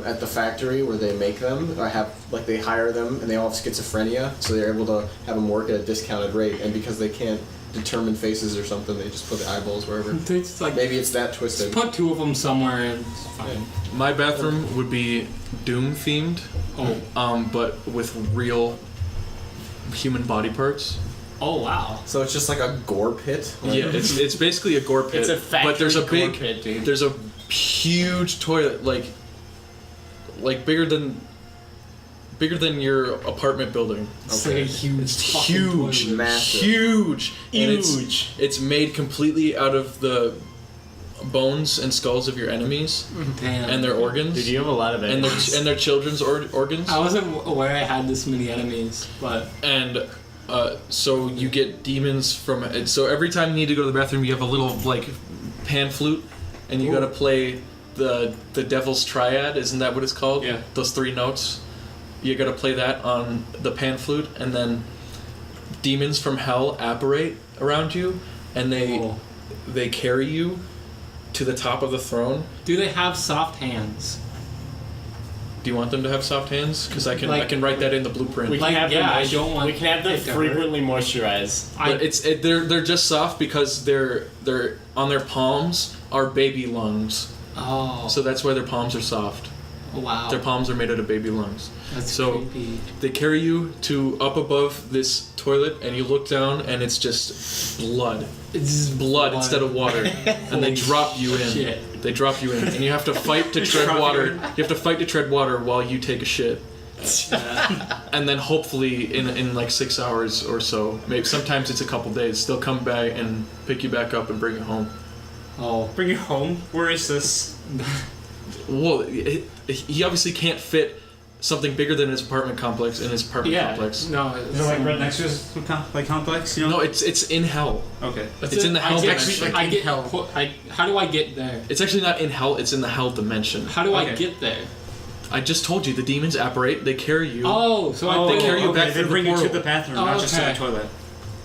at the factory where they make them they hire them and they all have schizophrenia, so they're able to have them work at a discounted rate, and because they can't determine faces or something, they just put the eyeballs wherever. They just, like, Maybe it's that twisted. put two of them somewhere and it's fine. My bathroom would be Doom themed, but with real human body parts. Oh wow. So it's just like a gore pit. Yeah, it's basically a gore pit. It's a factory but there's a gore big, pit, dude. there's a huge toilet, like bigger than your apartment building. It's like a huge, It's fucking huge, toilet. Massive. huge, and Huge. it's made completely out of the bones and skulls of your enemies Damn. and their organs Dude, you have a lot of and enemies. their children's organs. I wasn't aware I had this many enemies, but And so you get demons from it. So every time you need to go to the bathroom, you have a little like pan flute, and you gotta play the devil's triad. Isn't that what it's called? Yeah. Those 3 notes. You gotta play that on the pan flute, and then demons from hell apparate around you, and they carry you to the top of the throne. do they have soft hands? Do you want them to have soft hands? Because I can Like- write that in the blueprint. We can Like, have yeah, them. I don't want We can have them it to hurt. frequently moisturized. But they're just soft because they're on their palms are baby lungs. Oh. So that's why their palms are soft. Wow. Their palms are made out of baby lungs. That's So creepy. they carry you to up above this toilet, and you look down, and it's just blood. It's just Blood instead of water. And they drop you in. Shit. They drop you in, and you have to fight to tread water. You have to fight to tread water while you take a shit. And then hopefully in like 6 hours or so, maybe sometimes it's a couple days, they'll come back and pick you back up and bring you home. Oh. Bring you home. Where is this? Well, he obviously can't fit something bigger than his apartment complex in his apartment Yeah. complex. Is No. it like right next to his complex? You know? No, it's in hell. Okay. It's in the hell dimension. I get hell. How do I get there? It's actually not in hell, it's in the hell dimension. How do I Okay. get there? I just told you, the demons apparate, they carry you. Oh, so Oh, They carry you okay. back They through the bring you to portal. the bathroom, Oh, not just to okay. the toilet.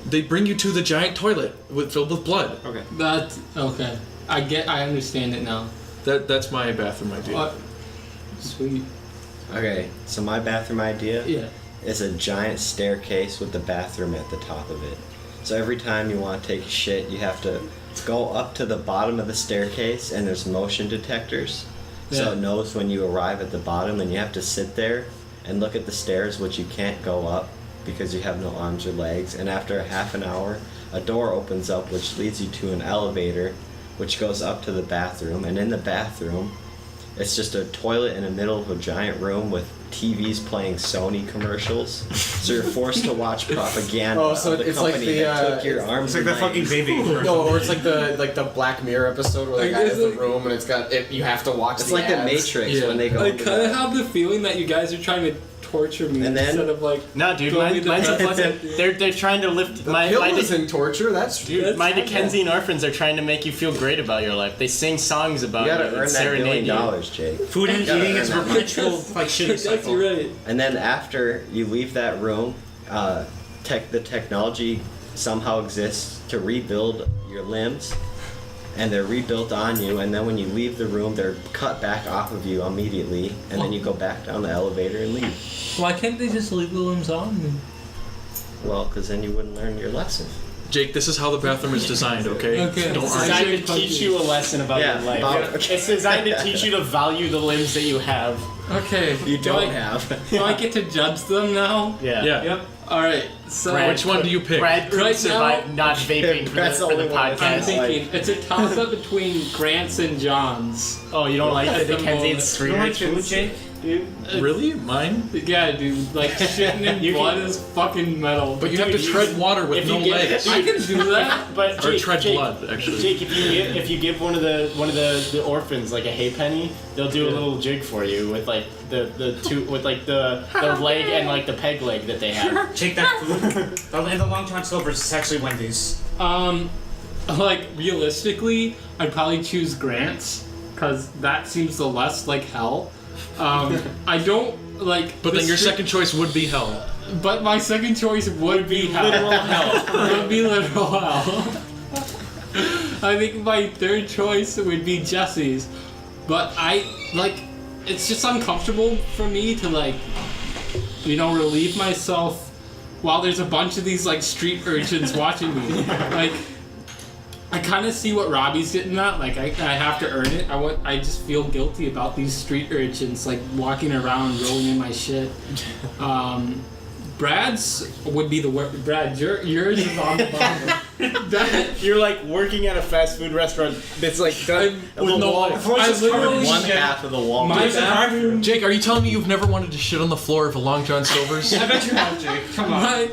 They bring you to the giant toilet filled with blood. Okay. That's okay. I understand it now. That's my bathroom idea. Sweet. Okay, so my bathroom idea Yeah. is a giant staircase with the bathroom at the top of it. So every time you want to take a shit, you have to go up to the bottom of the staircase, and there's motion detectors. So Yeah. it knows when you arrive at the bottom, and you have to sit there and look at the stairs, which you can't go up because you have no arms or legs. And after a half an hour, a door opens up, which leads you to an elevator, which goes up to the bathroom. And in the bathroom, it's just a toilet in the middle of a giant room with TVs playing Sony commercials. So you're forced to watch propaganda Oh, so of the it's like company the, that took your arms It's like and that fucking legs. baby. No, or it's like the Black Mirror episode where the Like, guy has is the it- room and it's got you have to watch. It's the like the ads. Matrix Yeah. when they go I into kind of the- have the feeling that you guys are trying to torture me And then- instead of like. No, dude, Throw me the mine's a best pleasant. idea. They're trying to lift The my pill my, isn't torture. That's Dude, my that's Dickensian orphans are trying to make you feel great about your life. They sing songs about You gotta you earn and that $1 serenade billion, you. Jake. Food and gotta eating is earn that. perpetual like shitty That's cycle. right. And then after you leave that room, the technology somehow exists to rebuild your limbs, and they're rebuilt on you. And then when you leave the room, they're cut back off of you immediately, and then you go back down the elevator and leave. Why can't they just leave the limbs on me? Well, because then you wouldn't learn your lesson. Jake, this is how the bathroom is designed, okay? Okay. Don't It's argue. designed to teach you a lesson about Yeah, your life. about- It's designed to teach you to value the limbs that you have. Okay. You do don't I, have. Do I get to judge them now? Yeah. Yeah. Yep. All right. So Which one do you pick? Brad couldn't Right survive now- not vaping for Brad's the, the for the only one that's I'm podcast. thinking it's a toss up between Grant's and John's. Oh, you don't like the At the Dickensian moment. street You don't like rituals? food, Jake? Really? Mine? Yeah, dude. Like shitting in You blood can- is fucking metal. But you have to tread water with if no you get- legs. I can do that. But Or Jake, tread Jake, blood, actually. Jake, if you give one of the orphans like a hay penny, they'll do a little jig for you with like the leg and like the peg leg that they have. Take that food. And the Long John Silver's is actually Wendy's. Like realistically, I'd probably choose Grant's because that seems the less like hell. I don't like. But then your second choice would be hell. But my second choice would be hell. Literal hell. Would be literal hell. I think my third choice would be Jesse's, but it's just uncomfortable for me to relieve myself while there's a bunch of these like street urchins watching me. Like, I kind of see what Robbie's getting at. Like, I have to earn it. I just feel guilty about these street urchins like walking around, rolling in my shit. Brad's would be the worst. Brad, yours is on the bottom. You're like working at a fast food restaurant that's like done with no life. I literally One half of the wall. My bathroom. Jake, are you telling me you've never wanted to shit on the floor of a Long John Silver's? I bet you have, Jake. Come on.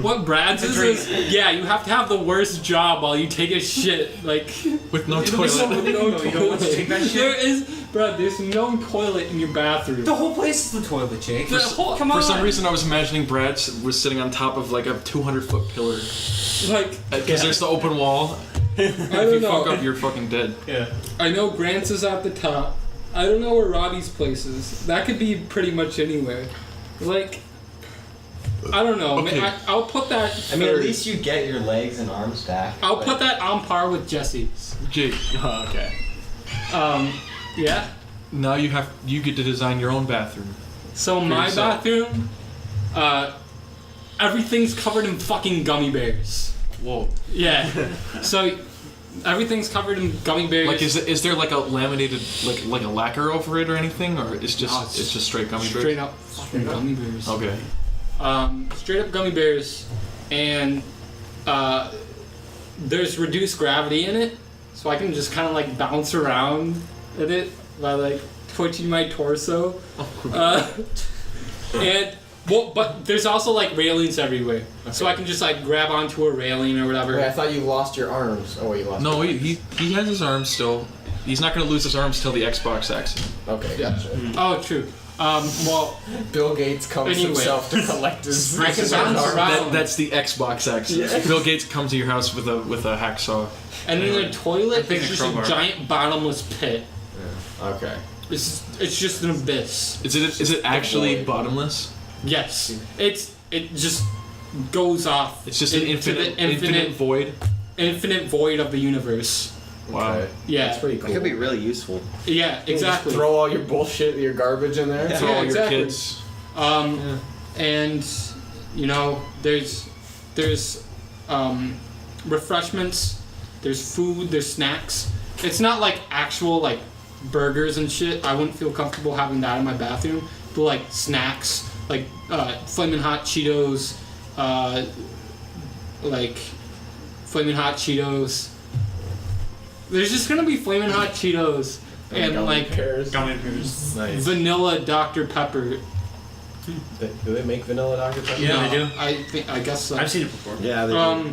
What Brad's is yeah, you have to have the worst job while you take a shit, like With no It'll be so toilet. living though. You don't want to take that shit. There's no toilet in your bathroom. The whole place is the toilet, Jake. Come on. For some reason, I was imagining Brad was sitting on top of like a 200-foot pillar. Like, Because there's the open wall. I If don't you fuck know. up, you're fucking dead. Yeah. I know Grant's is at the top. I don't know where Robbie's place is. That could be pretty much anywhere. Like, I don't know. Okay. I'll put that. I mean, at third. least you get your legs and arms back. I'll but- put that on par with Jesse's. Jake, Oh, okay. Yeah. now you get to design your own bathroom. So my yourself. bathroom, everything's covered in fucking gummy bears. Whoa. Yeah. So everything's covered in gummy bears. Like, is there like a laminated like a lacquer over it or anything, or it's just No, it's just straight gummy bears? straight up fucking gummy bears. Okay. Straight up gummy bears, and there's reduced gravity in it, so I can just kind of like bounce around in it by like twitching my torso. But there's also like railings everywhere, so I can just like grab onto a railing or whatever. Wait, I thought you lost your arms. Oh, wait, you lost. No, your he has his arms still. He's not gonna lose his arms till the Xbox X. Okay, gotcha. Oh, true. Well, Bill Gates comes Anyway. himself to collect his. I can bounce around. That's the Xbox X. Bill Gates comes to your house with a hacksaw. And then the toilet think is a just a crowbar. giant bottomless pit. Okay. It's just an abyss. Is it actually void. bottomless? Yes, it just goes off. It's just an into infinite the void. infinite void of the universe. Wow. Okay. Yeah, That's pretty cool. It could be really useful. yeah, You just exactly. throw all your bullshit, your garbage in there. For Yeah, all your exactly. kids. And you know, there's refreshments, there's food, there's snacks. It's not like actual like burgers and shit. I wouldn't feel comfortable having that in my bathroom. But like snacks, like Flamin' Hot Cheetos, like Flamin' Hot Cheetos. There's just gonna be Flamin' Hot Cheetos and gummy like pears. Gummy bears. Nice. vanilla Dr. Pepper. Do they make vanilla Dr. Pepper? Yeah, they do. I guess so. I've seen it before. Yeah, they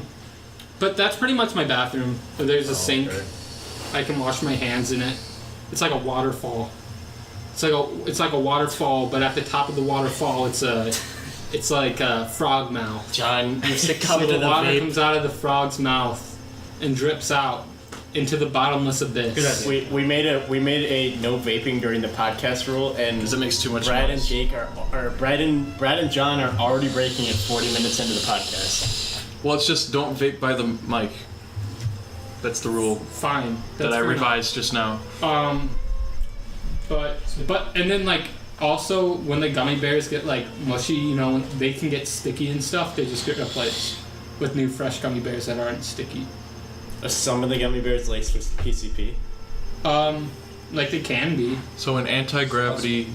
But that's pretty much my bathroom. There's a sink. okay. I can wash my hands in it. It's like a waterfall. It's like a waterfall, but at the top of the waterfall, it's like a frog mouth. John, you're So succumbing to the the water vape. comes out of the frog's mouth and drips out into the bottomless abyss. We made a no vaping during the podcast rule, and Because it makes too much Brad noise. and Jake Brad and John are already breaking it 40 minutes into the podcast. Well, it's just don't vape by the mic. That's the rule Fine. that That's I fair revised just now. enough. But and then like also when the gummy bears get like mushy, you know, they can get sticky and stuff. They just get replaced with new fresh gummy bears that aren't sticky. Are some of the gummy bears laced with PCP? Like they can be. So an anti-gravity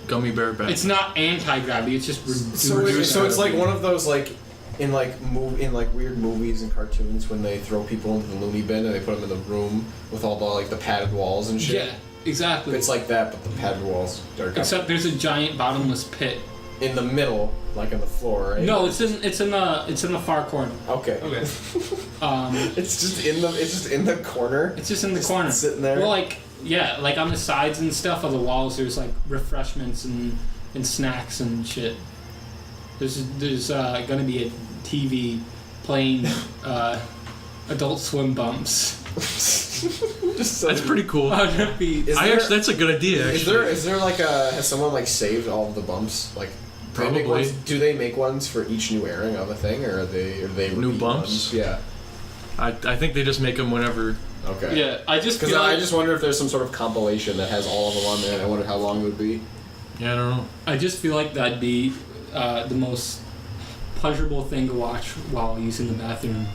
gummy bear bag. It's not anti-gravity. It's just So it's like one of those like in like weird movies and cartoons when they throw people into the loony bin and they put them in the room with all the like the padded walls and shit. yeah, exactly. It's like that, but the padded walls are Except there's a giant bottomless pit. in the middle, like on the floor, right? No, it's in the far corner. Okay. Okay. It's just in the corner. It's just in the Just corner. sitting there? Well, like yeah, like on the sides and stuff of the walls, there's like refreshments and snacks and shit. There's gonna be a TV playing Adult Swim bumps. That's pretty cool. That'd be. That's a good idea. Actually, Is there like has someone like saved all of the bumps? Like Probably. ones? Do they make ones for each new airing of a thing, or are they New repeat bumps? ones? Yeah. I think they just make them whenever. Okay. Yeah, I just Because feel I like, just wonder if there's some sort of compilation that has all of them on there, and I wonder how long it would be. Yeah, I don't know. I just feel like that'd be the most pleasurable thing to watch while using the bathroom.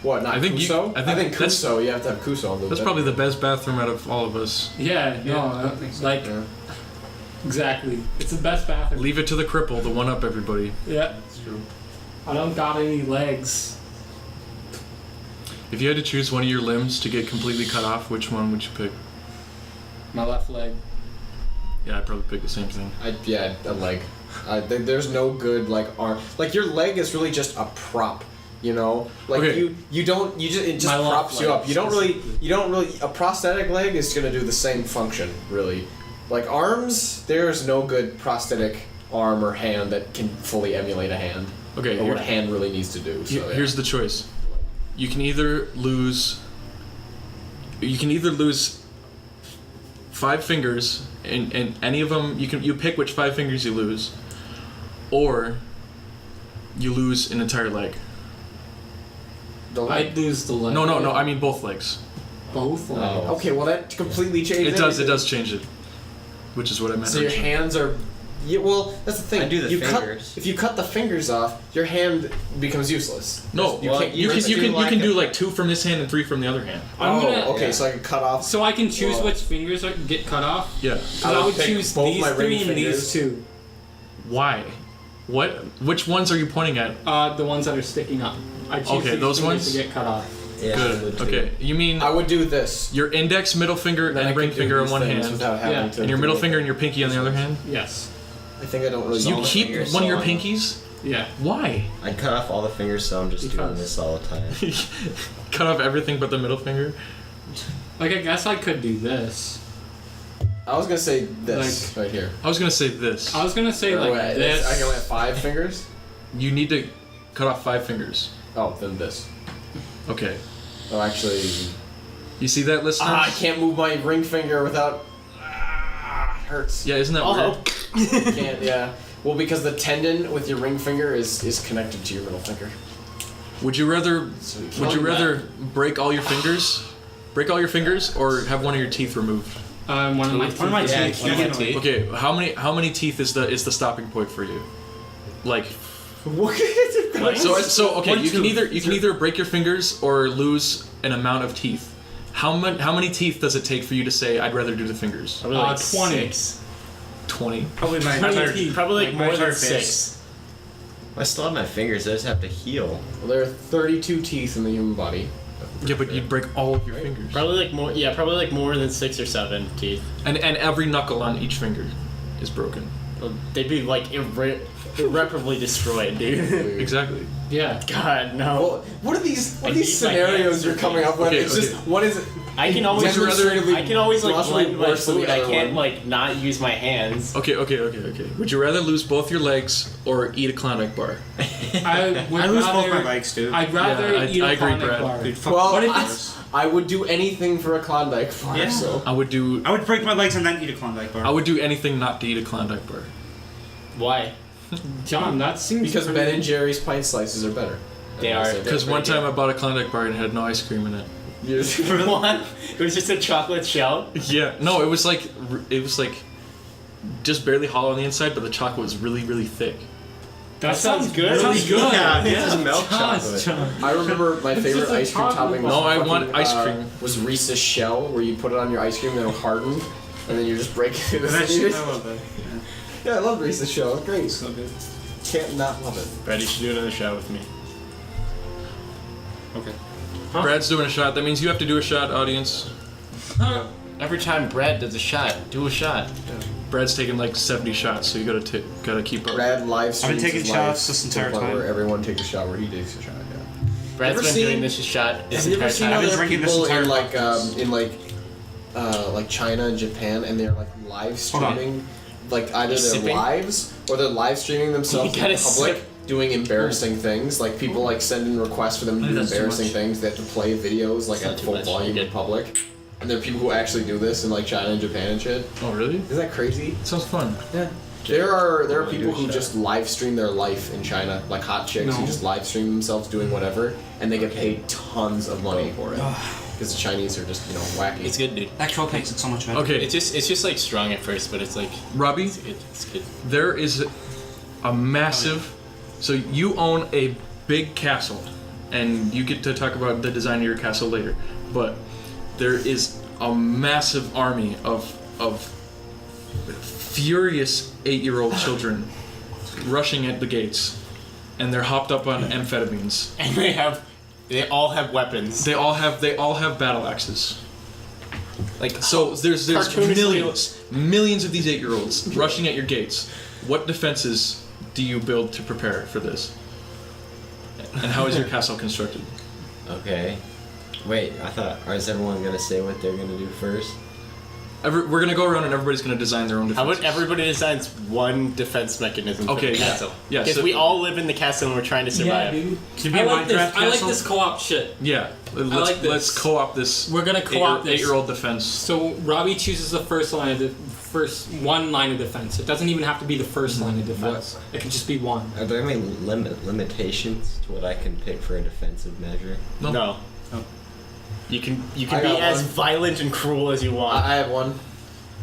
What? Not I think Kuso? I think that's- Kuso. You have to have Kuso on the. That's probably the best bathroom out of all of us. Yeah, no, like Yeah. exactly. It's the best bathroom. Leave it to the cripple, the one up everybody. Yeah, That's true. I don't got any legs. If you had to choose one of your limbs to get completely cut off, which one would you pick? My left leg. Yeah, I'd probably pick the same thing. A leg. There's no good like arm. Like your leg is really just a prop. You know, like Okay. you just it just My left props you leg up. You don't really a prosthetic leg is gonna do the same function really. Like arms, there's no good prosthetic arm or hand that can fully emulate a hand. Okay, Or what a here- hand really needs to do. So yeah. here's the choice. You can either lose 5 fingers, and any of them you pick which 5 fingers you lose, or you lose an entire leg. The leg. I'd lose the leg. No, I mean both legs. Both legs. Oh. Okay, well that completely changes. It does change it, which is what I meant. So your originally. hands are. Yeah, well, that's the thing. I do the you fingers. If you cut the fingers off, your hand becomes useless. No, You Well, can't. you Let's can do like do a- like 2 from this hand and 3 from the other hand. I'm gonna. okay, Yeah. so I can cut off. So I can choose Well, which fingers get cut off. Yeah. Because I I would would pick choose both these my ring 3 and fingers. these 2. Why? What? Which ones are you pointing at? The ones that are sticking up. I choose Okay, these those fingers ones? to get cut off. Yeah, I would Good. too. Okay. You mean I would do this. your index, middle finger, Then I and ring could do finger in these one things hand, without having Yeah. to and your do middle it. finger and your pinky on the other hand? Yes. I think I don't really. You all the keep fingers one of your on. pinkies? Yeah. Why? I'd cut off all the fingers, so I'm just doing Because- this all the time. Cut off everything but the middle finger? Like, I guess I could do this. I was gonna say this right here. I was gonna say this. I was gonna say, like, Wait, this. I can only have 5 fingers. You need to cut off 5 fingers. Oh, then this. Okay. Oh, actually, You see that, listeners? I can't move my ring finger without. Hurts. Yeah, isn't that Oh. weird? Can't. Yeah. Well, because the tendon with your ring finger is connected to your middle finger. Would you rather So you would can't- you rather break all your fingers? Break all your fingers or have one of your teeth removed? One of my One of my teeth. teeth. Definitely. Okay, how many teeth is the stopping point for you? Like so okay, One you can tooth. either break your fingers or lose an amount of teeth. How many teeth does it take for you to say I'd rather do the fingers? Probably like 20. 6. 20. Probably my Tiny entire teeth. Probably like my more entire than face. 6. I still have my fingers. I just have to heal. Well, there are 32 teeth in the human body. Yeah, but you'd break all of your fingers. Probably like more. Yeah, probably like more than 6 or 7 teeth. And every knuckle on each finger is broken. Well, they'd be like irreparably destroyed, dude. Exactly. Yeah. God no. Well, what are these I need my scenarios hands you're to coming up with? Okay, It's just okay. one is. I can always Demonstratively I can always like demonstrably blend my worse than the food. I other can't one. like not use my hands. Okay. Would you rather lose both your legs or eat a Klondike bar? I would I lose rather, both my legs, dude. I'd rather Yeah, eat I a agree, Klondike Brad. bar. Dude, fuck. Well, What if I, it's- I would do anything for a Klondike bar. Yeah. So. I would do break my legs and then eat a Klondike bar. I would do anything not to eat a Klondike bar. Why? John, that seems Because pretty- Ben and Jerry's pint slices are better. They are. Because one time I bought a Klondike bar and it had no ice cream in it. What? It was just a chocolate shell. Yeah. No, it was like just barely hollow on the inside, but the chocolate was really really thick. That sounds good. Really Sounds good. Yeah, This is milk John, chocolate. John. I remember my It's favorite just a ice cream chocolate topping was No, I fucking, want ice cream. Was Reese's shell, where you put it on your ice cream and it'll harden, and then you just break it. That shit, I love that. Yeah, I love Reese's shell. It's great. So good. Can't not love it. Brad, you should do another shot with me. Okay. Brad's doing a shot. That means you have to do a shot, audience. Every time Brad does a shot, do a shot. Brad's taking like 70 shots, so you gotta keep up. Brad live I've streams been taking his shots life this to entire the point time. where everyone takes a shot where he takes a shot. Yeah. Brad's Ever been seen- doing this shot this Have you ever entire seen time. I've been other drinking this people entire in like China and Japan, and they're like live Hold on. streaming, like either He's their sipping? lives or they're live streaming themselves You in gotta public, sip. doing embarrassing things. Like people like send in requests for them to do that's too embarrassing much. things. They have to play videos like not at too full much. volume in public. And there are people who actually do this in like China and Japan and shit. Oh, really? Isn't that crazy? Sounds fun. Yeah. There are wanna people do a who show. just live stream their life in China, like hot chicks who just live stream themselves doing whatever, and they get paid tons of money for it. Because the Chinese are just, wacky. It's good, dude. That troll makes it so much better. Okay, It's just like strong at first, but it's like Robbie, it's good. there is a massive. So you own a big castle, and you get to talk about the design of your castle later. But there is a massive army of furious 8-year-old children rushing at the gates, and they're hopped up on amphetamines. And they all have weapons. They all have battle axes. Like So there's cartoonishly- millions of these 8-year-olds rushing at your gates. What defenses do you build to prepare for this? And how is your castle constructed? Okay. Wait, or is everyone gonna say what they're gonna do first? We're gonna go around and everybody's gonna design their own How defenses. about everybody designs one defense mechanism for Okay, the yeah. castle? Yeah, Because so- we all live in the castle and we're trying to survive. Yeah, dude. To be I a like this. Minecraft I like castle? this co-op shit. Yeah, let's like this. let's co-op this. We're gonna co-op this. 8-year-old defense. So Robbie chooses the first one line of defense. It doesn't even have to be the first line of defense. It can just be one. Are there any limitations to what I can pick for a defensive measure? No. You can I be got as one. violent and cruel as you want. I have one.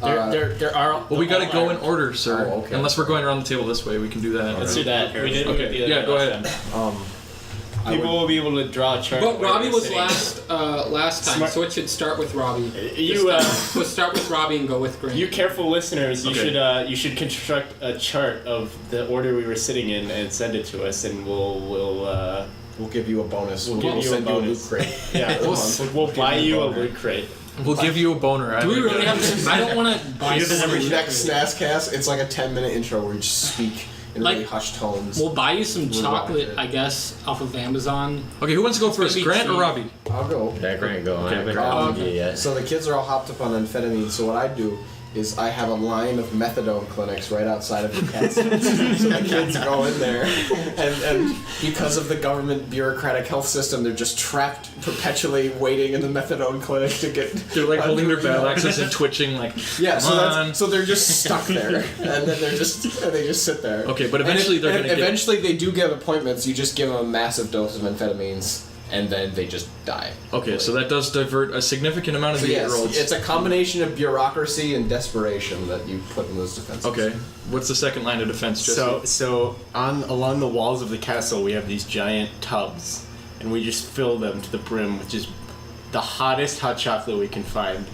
There are. Well, we gotta go in order, sir. Oh, okay. Unless we're going around the table this way, we can do that. Let's do that. We did Okay, the other yeah, way go last ahead. time. I People would- will be able to draw a chart. But where Robbie they're was sitting. last time, Smart. so it should start with Robbie. You Let's start with Robbie and go with Grant. you careful listeners, Okay. you should construct a chart of the order we were sitting in and send it to us, and We'll give you a bonus. We'll give you a send bonus. you a loot crate. yeah we'll buy you a loot crate. We'll give you a boner. Do we really have to? I don't want to buy some. Next Snastcast, it's like a 10-minute intro where you just speak in really Like, hushed tones. We'll buy you some We'll chocolate, rock it. I guess, off of Amazon. Okay, who wants to go It's gonna first, be Grant or cheap. Robbie? I'll go. Yeah, Grant, go on. I haven't Um, grabbed you yet. So the kids are all hopped up on amphetamine, so what I do is I have a line of methadone clinics right outside of the castle. So the kids go in there, and because of the government bureaucratic health system, they're just trapped perpetually waiting in the methadone clinic to get... They're like holding their battle axes and twitching like, Yeah, come on. so they're just stuck there, and then they just sit there. Okay, but eventually they're gonna get- eventually they do get appointments. You just give them a massive dose of amphetamines, and then they just die. Okay, so that does divert a significant amount of So the yes, 8-year-olds. it's a combination of bureaucracy and desperation that you put in those defenses. Okay, what's the second line of defense, Jesse? So along the walls of the castle, we have these giant tubs, and we just fill them to the brim with just the hottest hot chocolate we can find.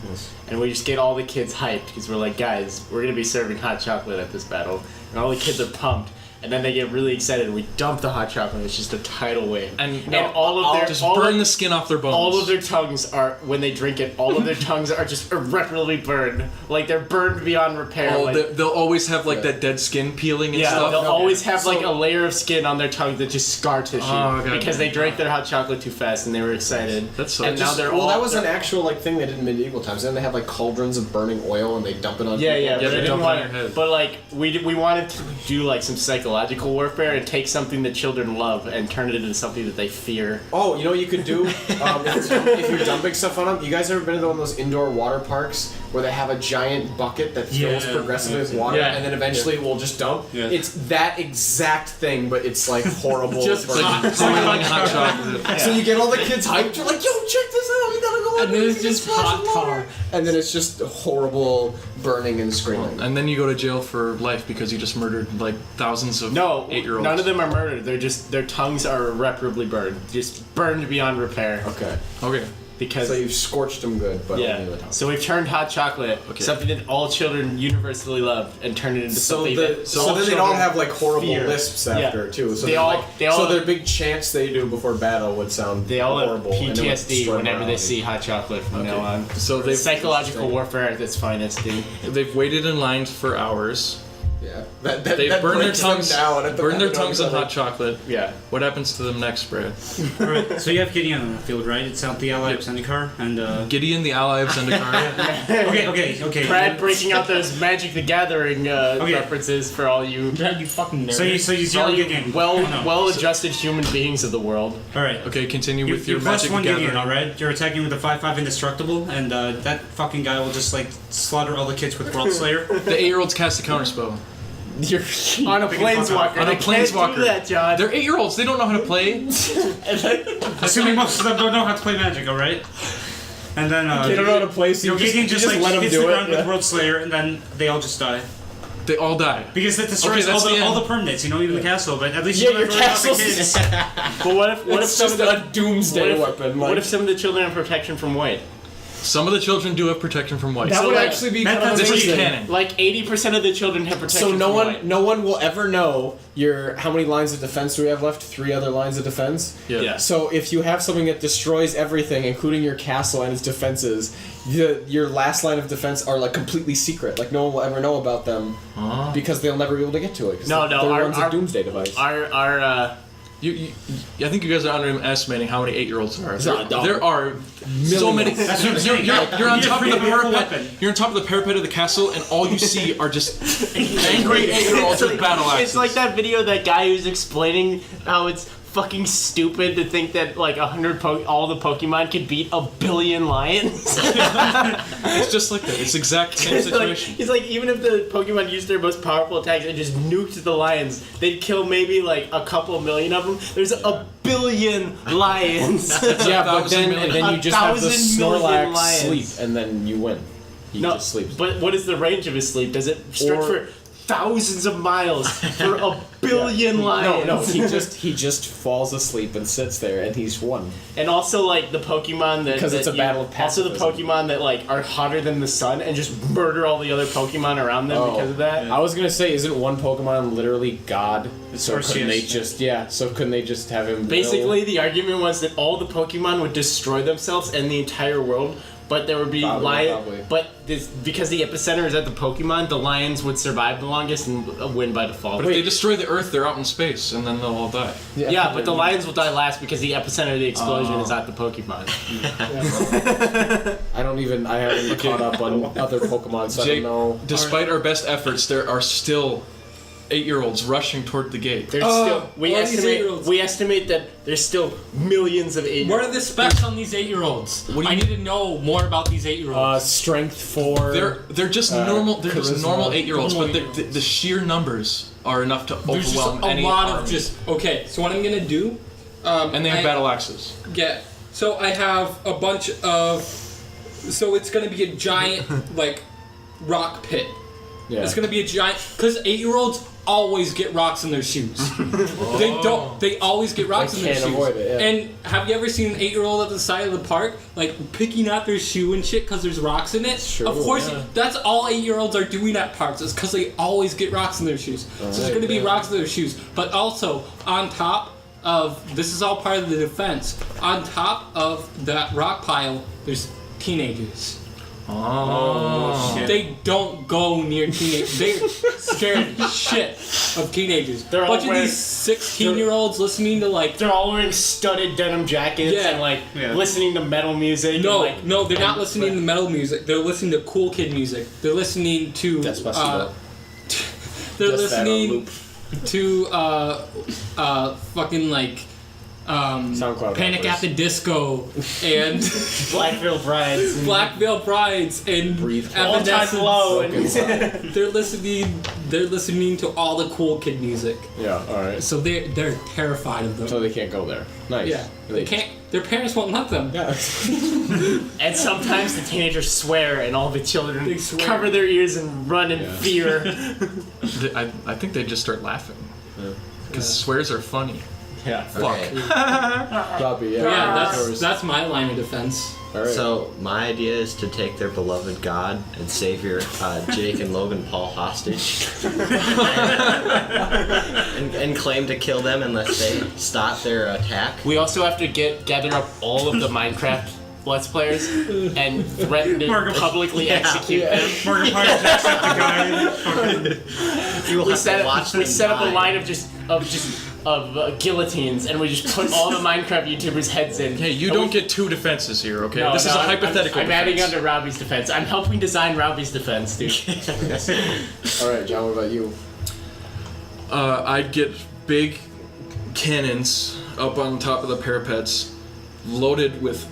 And we just get all the kids hyped because we're like, guys, we're gonna be serving hot chocolate at this battle, and all the kids are pumped. And then they get really excited, and we dump the hot chocolate. It's just a tidal wave. And all of their just all burn of- the skin off their bones. All of their tongues are, when they drink it, all of their tongues are just irreparably burned. Like they're burned beyond repair. Oh, like, they'll always have like that dead skin peeling and yeah, stuff. they'll always have like So- a layer of skin on their tongue that just scar tissue Oh, God. because they drank their hot chocolate too fast and they were excited. That's so- and now they're well, all that was an actual thing they did in medieval times. Then they have like cauldrons of burning oil and they dump it on yeah, people. yeah, Yeah, but they I didn't dump it on want your head. But like we wanted to do like some psychological warfare and take something that children love and turn it into something that they fear. Oh, you know what you could do? If you're dumping stuff on them, you guys ever been to one of those indoor water parks where they have a giant bucket that fills progressively with water Yeah. and then eventually we'll just dump? Yeah. It's that exact thing, but it's like horrible. Just burning. Boiling hot chocolate. So you get all the kids hyped. You're like, yo, check this out. You gotta go. And then in, it's you just can splash hot some water." tar. And then it's just horrible burning and screaming. And then you go to jail for life because you just murdered like thousands of No, 8-year-olds. none of them are murdered. They're just their tongues are irreparably burned, just burned beyond repair. Okay. Okay. Because So you've scorched them good, but yeah, only the top. so we've turned hot chocolate, Okay. something that all children universally love, and turned it into something that So then they'd all children have like horrible fear. lisps Yeah. after too. So They they're all- like, they all so have- their big chants they do before battle would sound They all have horrible. and it would PTSD destroy whenever they morality. see hot chocolate from now on. So they've Psychological warfare at its finest, dude. they've waited in lines for hours, Yeah. They burn their tongues. Burn their tongues in hot chocolate. Yeah. What happens to them next, Brad? Alright, so you have Gideon on the field, right? It's out the ally of Zendikar, and Gideon, the ally of Zendikar. Okay. Brad breaking out those Magic the Gathering references for all you Brad, you fucking nerd. So you zero Gideon. well-adjusted human beings of the world. Alright. Okay, continue with You your plus Magic the one Gideon, Gathering. alright? You're attacking with a 5/5 indestructible, and that fucking guy will just like slaughter all the kids with World Slayer. The 8-year-olds cast a counterspell. You're on a planeswalker. On a They can't planeswalker. do that, John. They're 8-year-olds. They don't know how to play. Assuming most of them don't know how to play Magic, alright? And then They don't know how to play, so you Gideon just like let them hits do the it. ground with World Slayer, and then they all just die. They all die. Because it destroys that's the all end. the permanents, even the castle, but at least Yeah, you don't your have to worry about the castle's kids. But what if It's some just of the a doomsday what if- weapon. what if some of the children have protection from white? Some of the children do have protection from white. that so would like- actually be that- kind of that's This is amazing. canon. Like 80% of the children have protection So from white. no one will ever know how many lines of defense do we have left? 3 other lines of defense. Yeah. So if you have something that destroys everything, including your castle and its defenses, your last line of defense are like completely secret. Like no one will ever know about them because they'll never be able to get to it. 'Cause No, they're our- one's a doomsday device. Our I think you guys are underestimating how many 8-year-olds there are. not dumb. There are so many. That's what I'm saying. You're on You top of need the a powerful parapet. weapon. You're on top of the parapet of the castle, and all you see are just angry 8-year-olds with battle axes. It's like that video of that guy who's explaining how it's fucking stupid to think that like 100 all the Pokemon could beat 1 billion lions. It's just like that. It's exact same It's like, situation. he's like, even if the Pokemon used their most powerful attacks and just nuked the lions, they'd kill maybe like a couple million of them. There's 1 billion lions. Yeah, but 1,000 then million. and then you just have the 1,000 million Snorlax lions. sleep, and then you win. He No, just sleeps. but what is the range of his sleep? Does it stretch Or- for thousands of miles for 1 billion lions? No, he just falls asleep and sits there, and he's won. And also like the Pokemon that Because it's a battle of also the pacifism. Pokemon that like are hotter than the sun and just murder all the other Pokemon around them because of that. I was gonna say, isn't one Pokemon literally God? So Arceus, couldn't they yeah. just have him? Basically, the argument was that all the Pokemon would destroy themselves and the entire world, but there would be lions. Probably. But because the epicenter is at the Pokemon, the lions would survive the longest and win by default. But if they destroy the Earth, they're out in space, and then they'll all die. Yeah, but the lions will die last because the epicenter of the explosion is at the Pokemon. I haven't caught up on other Pokemon, so I Jake, don't know. despite our best efforts, there are still 8-year-olds rushing toward the gate. There's Oh, still what are these 8-year-olds? we estimate that there's still millions of 8-year-olds. What are the specs on these 8-year-olds? What do you I need to know more about these 8-year-olds. Strength 4. They're just normal. They're just charisma. normal 8-year-olds, but Normal the sheer numbers are enough to There's just overwhelm a any lot army. of just okay. So what I'm gonna do? And they have I- battle axes. Yeah. So I have a bunch of. So it's gonna be a giant like rock pit. Yeah. It's gonna be a giant because 8-year-olds always get rocks in their shoes. They don't. They always get rocks They in their can't shoes. avoid it, yeah. And have you ever seen an 8-year-old at the side of the park like picking out their shoe and shit because there's rocks in it? Sure, of course, yeah. that's all 8-year-olds are doing at parks. Is because they always get rocks in their shoes. So there's Alright, gonna be yeah. rocks in their shoes. But also on top of this is all part of the defense. On top of that rock pile, there's teenagers. Oh. They don't go near teenagers. They're scared the shit of teenagers. They're all Bunch of wearing- these 16-year-olds listening to like. They're all wearing studded denim jackets Yeah. and like Yeah. listening to metal music. No, and, like, no, they're not listening to metal music. They're listening to cool kid music. They're listening to. Despacito. They're Just that on listening loop. to fucking like. SoundCloud Panic rappers. at the Disco and Black Veil Brides. and Black Veil Brides and Breathe All Time Evanescence. Low. And They're listening to all the cool kid music. Yeah, alright. So they're terrified of them. So they can't go there. Nice. Yeah, they can't. Their parents won't let them. Yeah. and sometimes the teenagers swear, and all the children They swear. cover their ears and run in Yeah. fear. I think they just start laughing. Because swears are funny. yeah. Fuck. Copy, yeah. Yeah, that's my line of defense. Alright. So my idea is to take their beloved god and savior Jake and Logan Paul hostage, and claim to kill them unless they stop their attack. We also have to gather up all of the Minecraft Let's Players and threaten to Markiplier. publicly execute them. Markiplier jacks up the guy. You will We have set to watch up, we them set up a die. line of guillotines, and we just put all the Minecraft YouTubers' heads in. Hey, you And don't we- get two defenses here, okay? No, this is no, a hypothetical I'm adding defense. under Robbie's defense. I'm helping design Robbie's defense, dude. All right, John. What about you? I'd get big cannons up on top of the parapets, loaded with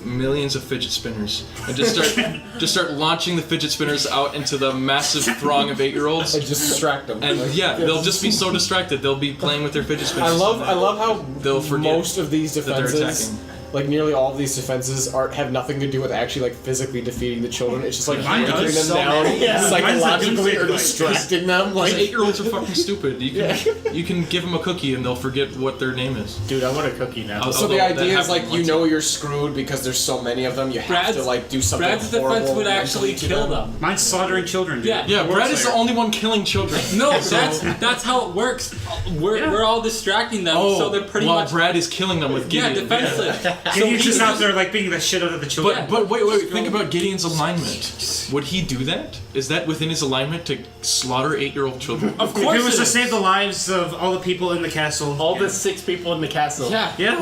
millions of fidget spinners, and just start launching the fidget spinners out into the massive throng of 8-year-olds. And just distract them. And yeah, they'll just be so distracted. They'll be playing with their fidget spinners. I love how They'll forget most of these that they're defenses, attacking. like nearly all of these defenses, have nothing to do with actually like physically defeating the children. It's just like Mine breaking does. them So down many. Yeah. psychologically or Mine's like- distracting them. Like 8-year-olds are fucking stupid. You can give them a cookie and they'll forget what their name is. Dude, I want a cookie now. I'll- so the Although that idea is happened like once. you're screwed because there's so many of them. You have to like do something Brad's horrible. defense would actually mentally to kill them. Mine's slaughtering children. Dude. Yeah. Yeah, War Brad is the player. only one killing children. No, that's how it works. We're all distracting them, so they're pretty while much Brad is killing them with Gideon. defenseless. Gideon's just out there like being the shit out of the children. But wait, think about Gideon's alignment. Would he do that? Is that within his alignment to slaughter 8-year-old children? Of If course, it was to is. save the lives of all the people in the castle. All the 6 people in the castle. Yeah. Yeah.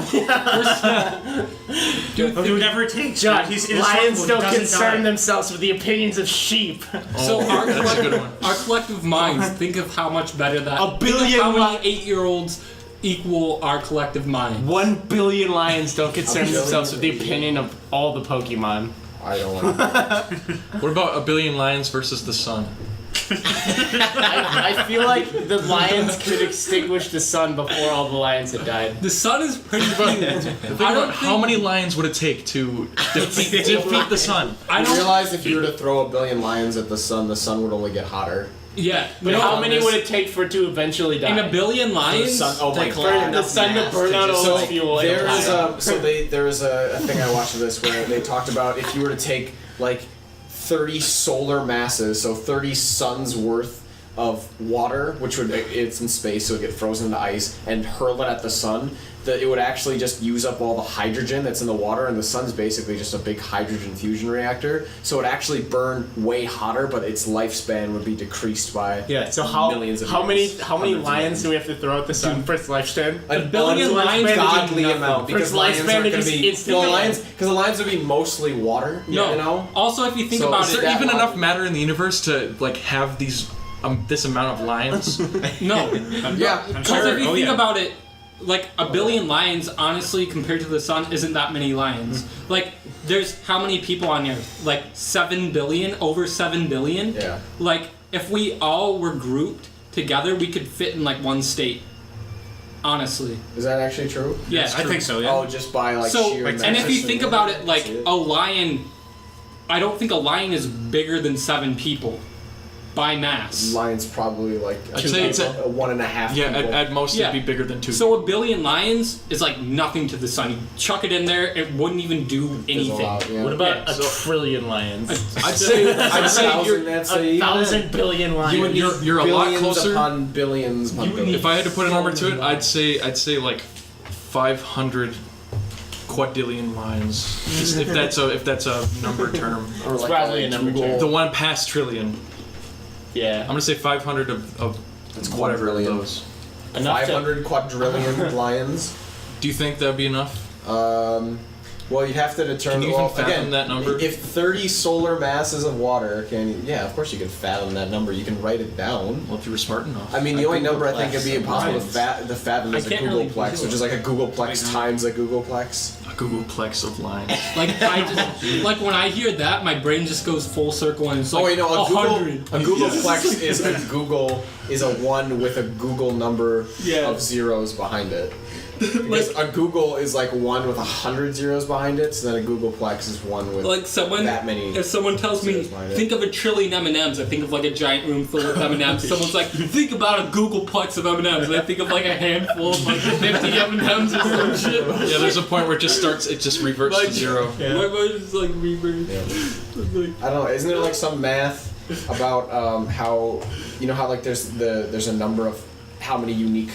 Dude, He'll do whatever it takes. John, He's lions indestructible, don't he doesn't concern die. themselves with the opinions of sheep. So Oh, our that's a good one. our collective minds, think of how much better that. A billion Think of how li- many 8-year-olds equal our collective mind. 1 billion lions don't concern billion themselves with the opinion of all the Pokemon. I don't want. What about a billion lions versus the sun? I feel like the lions could extinguish the sun before all the lions had died. The sun is pretty huge. I Think don't about how think- many lions would it take to defeat the sun? I I don't. realize if you were to throw a billion lions at the sun would only get hotter. Yeah, But no, how many this- would it take for it to eventually die? in a billion lions? Oh my For god. the sun to burn out all So its fuel. and there die. is a thing I watched of this where they talked about if you were to take like 30 solar masses, so 30 suns worth of water, which would it's in space, so it would get frozen to ice, and hurl it at the sun, that it would actually just use up all the hydrogen that's in the water, and the sun's basically just a big hydrogen fusion reactor. So it actually burn way hotter, but its lifespan would be decreased by Yeah. So millions of how many years. how many Hundreds of lions millions. do we have to throw at the sun for its lifespan? A billion lions godly would do amount For because its lions lifespan aren't to going to just be instantly- because the lions would be mostly water. No. You know. Also, if you think So about Is it, there that even one- enough matter in the universe to like have these this amount of lions? no. Yeah. Because if you Oh, think yeah. about it, like a billion lions, honestly, compared to the sun, isn't that many lions. Like, there's how many people on Earth? Like 7 billion, over 7 billion. Yeah. Like, if we all were grouped together, we could fit in like one state. Honestly, Is that actually true? yeah. I think so, yeah. Oh, just by like So, sheer. and if you mass. think about it, like That's it. a lion, I don't think a lion is bigger than 7 people by mass. Lions probably like I'd two say it's people, a- 1.5. Yeah, people. at most Yeah. it'd be bigger than 2. So a billion lions is like nothing to the sun. You chuck it in there, it wouldn't even do Fizzle anything. out, yeah. What about Yeah, a so- trillion lions? I'd say Thousand, that's a 1,000 billion lions. You would need You're a lot billions closer. upon billions upon billions. if I had to put a number to it, I'd say like 500 quadrillion lions. Just if that's a number term. Or It's like probably a number Google- term. The one past trillion. I'm Yeah. gonna say 500 of That's whatever quadrillion. those. Enough to, 500 quadrillion lions. Do you think that'd be enough? Well, you'd have to determine. Can you even well, fathom again, that number? If 30 solar masses of water can, yeah, of course you can fathom that number. You can write it down. Well, if you were smart enough. I mean, the only number I think it'd be Googleplex impossible lines. to fathom is a can't really Googleplex, which is like a Googleplex times a Googleplex. A Googleplex of lines. Like I just like when I hear that, my brain just goes full circle and it's like Oh wait, no, a 100. Googleplex is a 1 with a Google number Yeah. of zeros behind it. Because a Google is like 1 with 100 zeros behind it, so then a Googleplex is 1 with Like someone, that many. if someone tells me, zeros behind it. think of a trillion M&Ms, I think of like a giant room full of M&Ms. Someone's like, think about a Googleplex of M&Ms, and I think of like a handful of like 50 M&Ms or some shit. Yeah, there's a point where it just reverts Like, to 0. My mind is like rebirth. Yeah. Like, I don't know. Isn't there like some math about how like there's a number of how many unique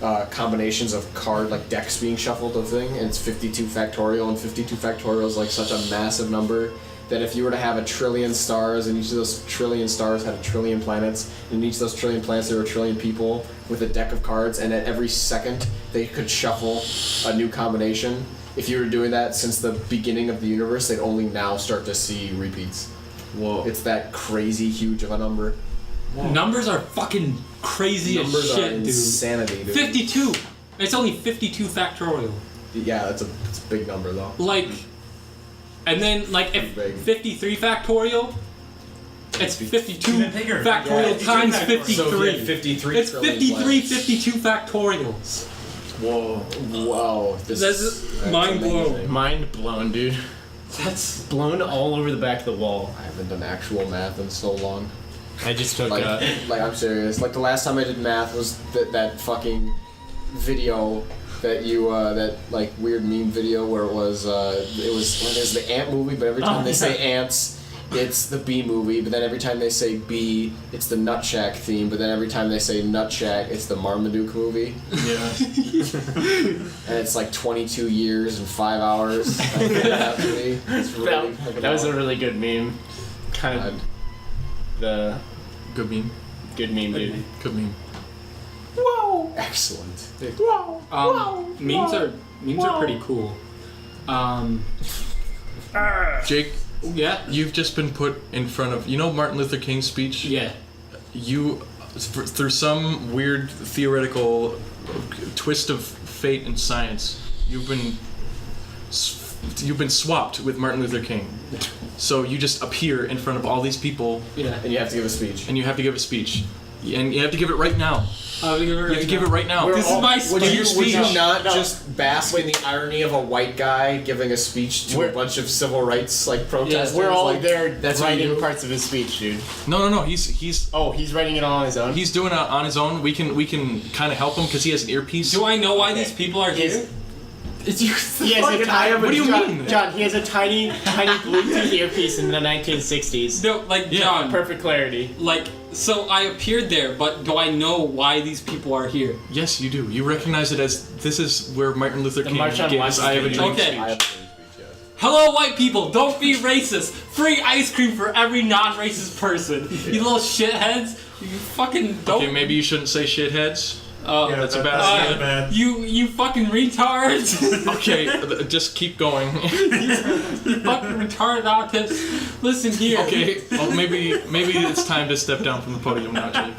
combinations of card, like decks being shuffled of thing, and it's 52 factorial, and 52 factorial is like such a massive number that if you were to have 1 trillion stars, and each of those trillion stars had 1 trillion planets, and in each of those trillion planets there were 1 trillion people with a deck of cards, and at every second they could shuffle a new combination. If you were doing that since the beginning of the universe, they'd only now start to see repeats. Whoa. It's that crazy huge of a number. Numbers are fucking crazy Numbers as shit, are insanity, dude. 52. It's only 52 factorial. Yeah, it's a big number though. Like, and then like if Big. 53 factorial, it's 52 Even bigger. factorial times factorial. 53. So if you had 53 It's trillion 53, planets. 52 factorials. Whoa. Wow, That's that's mind blown. amazing. Mind blown, dude. That's Blown all over the back of the wall. I haven't done actual math in so long. I just took Like, like I'm serious. Like the last time I did math was that fucking video that you that like weird meme video where it was the ant movie, but every time they say ants, it's the bee movie. But then every time they say bee, it's the Nutshack theme. But then every time they say Nutshack, it's the Marmaduke movie. Yeah. And it's like 22 years and 5 hours. That movie. It's really fucking that was a awesome. really good meme. Kind of the Good meme. good meme, dude. Good meme. Excellent. memes are pretty cool. Jake, Yeah. you've just been put in front of. You know Martin Luther King's speech? Yeah. You, through some weird theoretical twist of fate and science, you've been swapped with Martin Luther King. So you just appear in front of all these people, Yeah. And you have to give a speech. and you have to give a speech, and you have to give it right now. You have to give it right now. This is my Would speech. you, would you not No. just bask in the irony of a white guy giving a speech to a We're- bunch of civil rights like protesters? We're all like, there That's what writing you. parts of his speech, dude. No. He's Oh, he's writing it all on his own? he's doing it on his own. We can kind of help him because he has an earpiece. Do I know why these people are He has- here? It's you. He has a tiny, What do you mean? John, he has a tiny Bluetooth earpiece in the 1960s. No, like Yeah. John. Perfect clarity. Like, so I appeared there, but do I know why these people are here? Yes, you do. You recognize it as this is where Martin Luther King March on gave his "I Have a Washington. Dream" Okay. I speech. have a speech, yes. Hello, white people. Don't be racist. Free ice cream for every non-racist person. You little shitheads. You fucking don't. Okay, maybe you shouldn't say shitheads. Oh, that's a bad That's idea. not bad. you fucking retards. Okay, just keep going. You fucking retarded autists. Listen here. Okay, well, maybe it's time to step down from the podium now, Jake.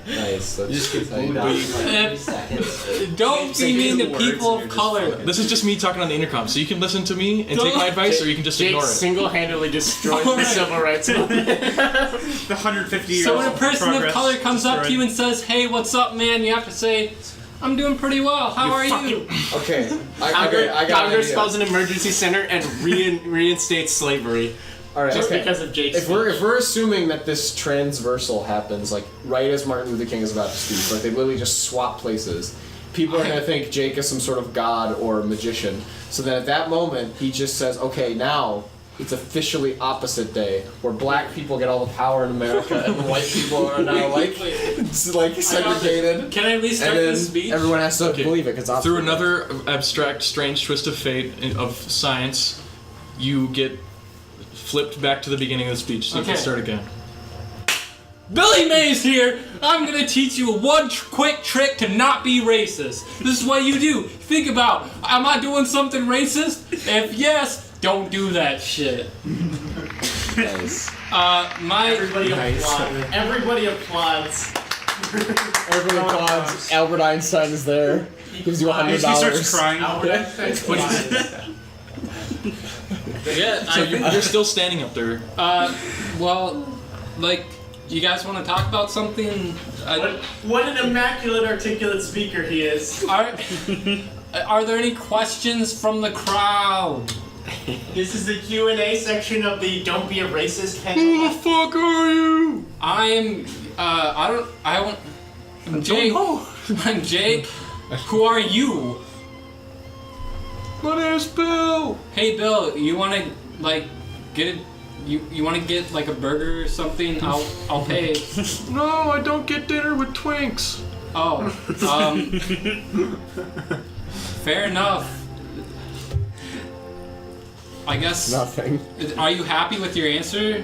Nice. That's Just get how you booed do out it. in like 3 seconds. Don't be mean to people of color. This is just me talking on the intercom, so you can listen to me and take my advice, or you can just Jake ignore it. single-handedly destroyed the Alright. civil rights movement. The 150 years. So when a person of progress color comes up to you destroyed. and says, "Hey, what's up, man?" You have to say, "I'm doing pretty well. How are you?" Okay. I got Congress an calls idea. an emergency center and reinstates slavery. All right. Just Okay. because of Jake's If we're assuming that this transversal happens like right as Martin Luther King is about to speak, like they literally just swap places, people are gonna think Jake is some sort of god or magician. So then at that moment he just says, "Okay, now it's officially opposite day, where black people get all the power in America and white people are now like it's like segregated." Can I at least And start then this speech? everyone has to believe it because Through another abstract, strange twist of fate of science, you get flipped back to the beginning of the speech, so you can Okay. start again. Billy Mays here. I'm gonna teach you one quick trick to not be racist. This is what you do. Think about, am I doing something racist? If yes, don't do that shit. Nice. Everybody applauds. Everybody applauds. Everybody applauds. Albert Einstein is there. Gives you $100. He starts crying. Yeah. So you're still standing up there. Well, like, you guys want to talk about something? What an immaculate articulate speaker he is. Are there any questions from the crowd? This is the Q&A section of the Don't Be a Racist Who panel. the fuck are you? I'm Jake. I'm Jake. Who are you? My name's Bill. Hey Bill, you wanna like get a you wanna get like a burger or something? I'll pay. No, I don't get dinner with Twinks. Oh, fair enough. I guess. Nothing. Are you happy with your answer?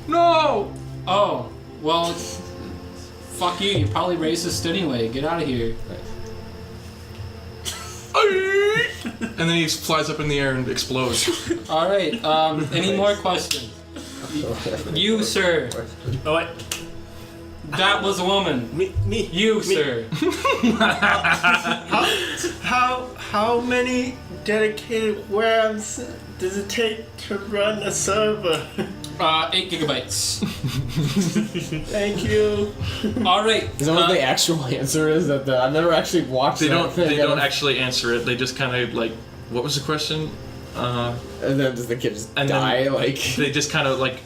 No! Oh, well, fuck you. You're probably racist anyway. Get out of here. And then he flies up in the air and explodes. All right. Any more questions? You, sir. Oh, wait. That was a woman. Me. You, sir. How many dedicated webs does it take to run a server? 8 gigabytes. Thank you. All right. Is that what the actual answer is? I've never actually watched They that don't. thing. They don't actually answer it. They just kind of like. What was the question? And then does the kid just And die? then Like. They just kind of like.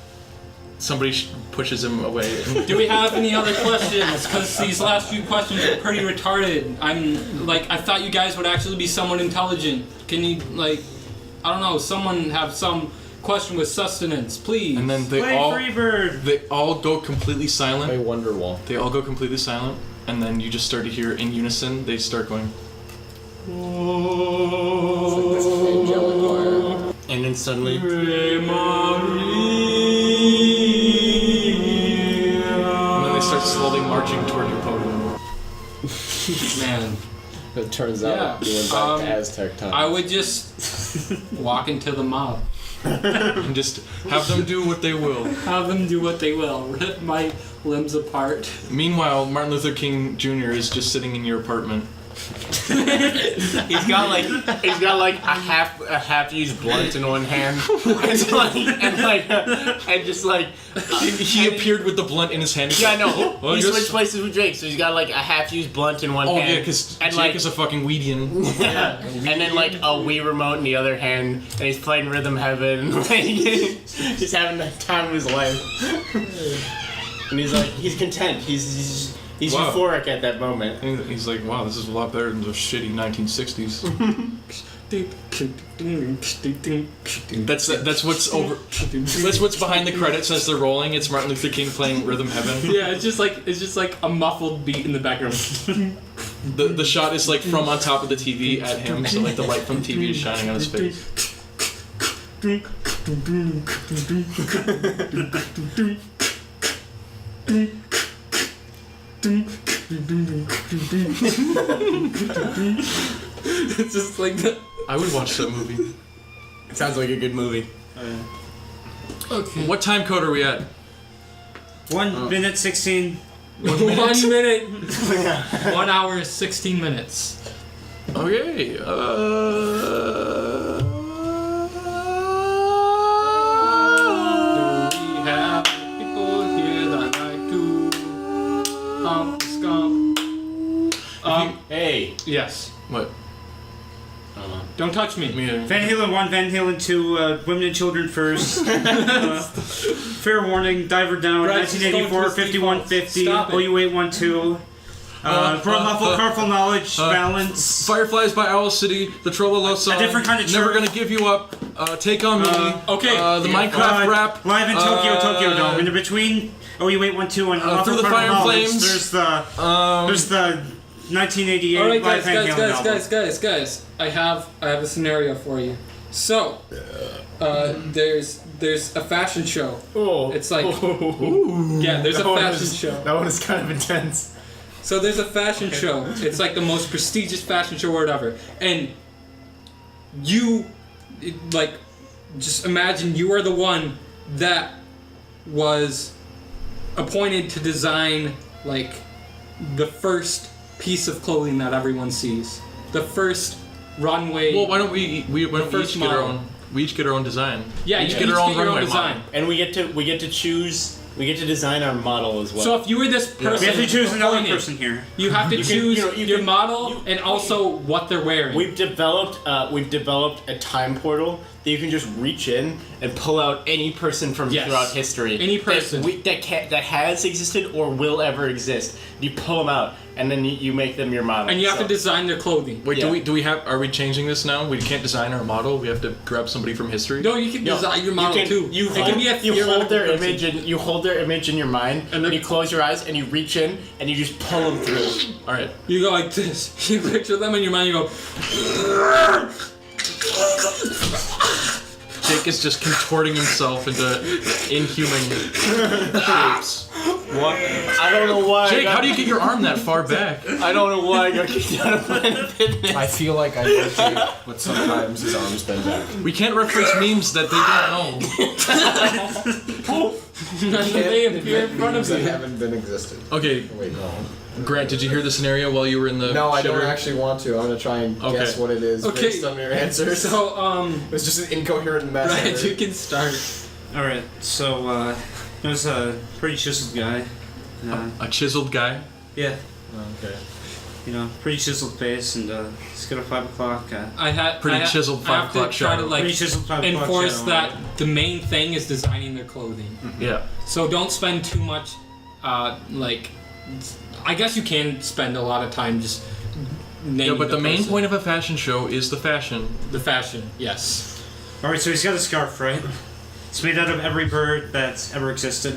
Somebody pushes him away. Do we have any other questions? Because these last few questions are pretty retarded. I thought you guys would actually be somewhat intelligent. Can you, I don't know, someone have some question with sustenance, please? And then they Play all. Freebird. They all go completely silent. Play Wonderwall. They all go completely silent, and then you just start to hear in unison. They start going. It's like this angelic choir. And then suddenly, And then they start slowly marching toward your podium. Man, It turns out we went back to Aztec times. I would just walk into the mob. And just have them do what they will. Have them do what they will. Rip my limbs apart. Meanwhile, Martin Luther King Jr. is just sitting in your apartment. he's got like a half used blunt in one hand, and just like He appeared with the blunt in his hand. yeah, I know. Well, He just- switched places with Jake, so he's got like a half used blunt in one Oh hand. yeah, because and Jake is a fucking weedian. yeah, and then like a Wii remote in the other hand, and he's playing Rhythm Heaven, and like he's having the time of his life. And he's content. He's Wow. euphoric at that moment. And he's like, wow, this is a lot better than the shitty 1960s. That's what's over. That's what's behind the credits as they're rolling. It's Martin Luther King playing Rhythm Heaven. Yeah, it's just like a muffled beat in the background. The shot is like from on top of the TV at him, so like the light from the TV is shining on his face. It's just like the, I would watch that movie. It sounds like a good movie. okay. What time code are we at? 1 minute 16. 1 minute. 1 hour 16 minutes. Okay. Do we have people here that like to scump? Hey. Yes. What? Don't touch me. Van Halen 1, Van Halen 2, Women and Children First. Fair Warning, Diver Down, Brad, just 1984, don't twist 5150, Stop it. OU812. Broad Muffle, Careful Knowledge, Balance. Fireflies by Owl City, the Trololo song. A Different Kind of Never Church. Gonna Give You Up. Take on Me. Okay. The Minecraft rap. Live in Tokyo, Tokyo Dome. In the between, OU812 and Through the Careful Fire and Knowledge, Flames. there's the 1988 All right, Live Van Halen album. guys. I have a scenario for you. So, there's a fashion show. Oh. It's like, yeah, there's a fashion show. That one is kind of intense. So there's a fashion show. It's like the most prestigious fashion show or whatever. And you, like, just imagine you are the one that was appointed to design, like, the first piece of clothing that everyone sees. The first runway. Well, why don't we first each get our model. own? We each get our own design. Yeah, we you each each get our own get your own runway design. model. And we get to choose. We get to design our model as well. So if you were this person, We have to choose another appointed, person here. You have to You can- choose you know, you your can- model and also what they're wearing. We've developed a time portal. that you can just reach in and pull out any person from Yes. throughout history. Any person. That has existed or will ever exist. You pull them out, and then you make them your model. And you have So- to design their clothing. Wait, Yeah. are we changing this now? We can't design our model. We have to grab somebody from history. No, you can No, design your model too. You It can be a you hold their theoretical image person. and you hold their image in your mind, And and then- you close your eyes and you reach in and you just pull them through. All right. You go like this. You picture them in your mind. You go. Jake is just contorting himself into inhuman shapes. What? I don't know why. Jake, how do you get your arm that far back? I don't know why I got kicked out of Planet Fitness. I feel like I know Jake, but sometimes his arms bend back. We can't reference memes that they don't know. They appear in front of That you. haven't been existed. Okay, Wait, no. Grant, did you hear the scenario while you were in the No, I shitter? don't actually want to. I'm gonna try and Okay. guess what it is Okay. based on your answers. So It's just an incoherent mess. Ryan, of it. you can start. Alright, so, there's a pretty chiseled guy. A chiseled guy? Yeah, Okay. pretty chiseled face, and, he's got a 5 o'clock, Pretty chiseled I have 5 o'clock to try to shadow. like pretty chiseled 5 o'clock enforce shadow, that right? the main thing is designing their clothing. Yeah. So don't spend too much, I guess you can spend a lot of time just naming Yeah, but the main person. point of a fashion show is the fashion. The fashion, yes. Alright, so he's got a scarf, right? It's made out of every bird that's ever existed.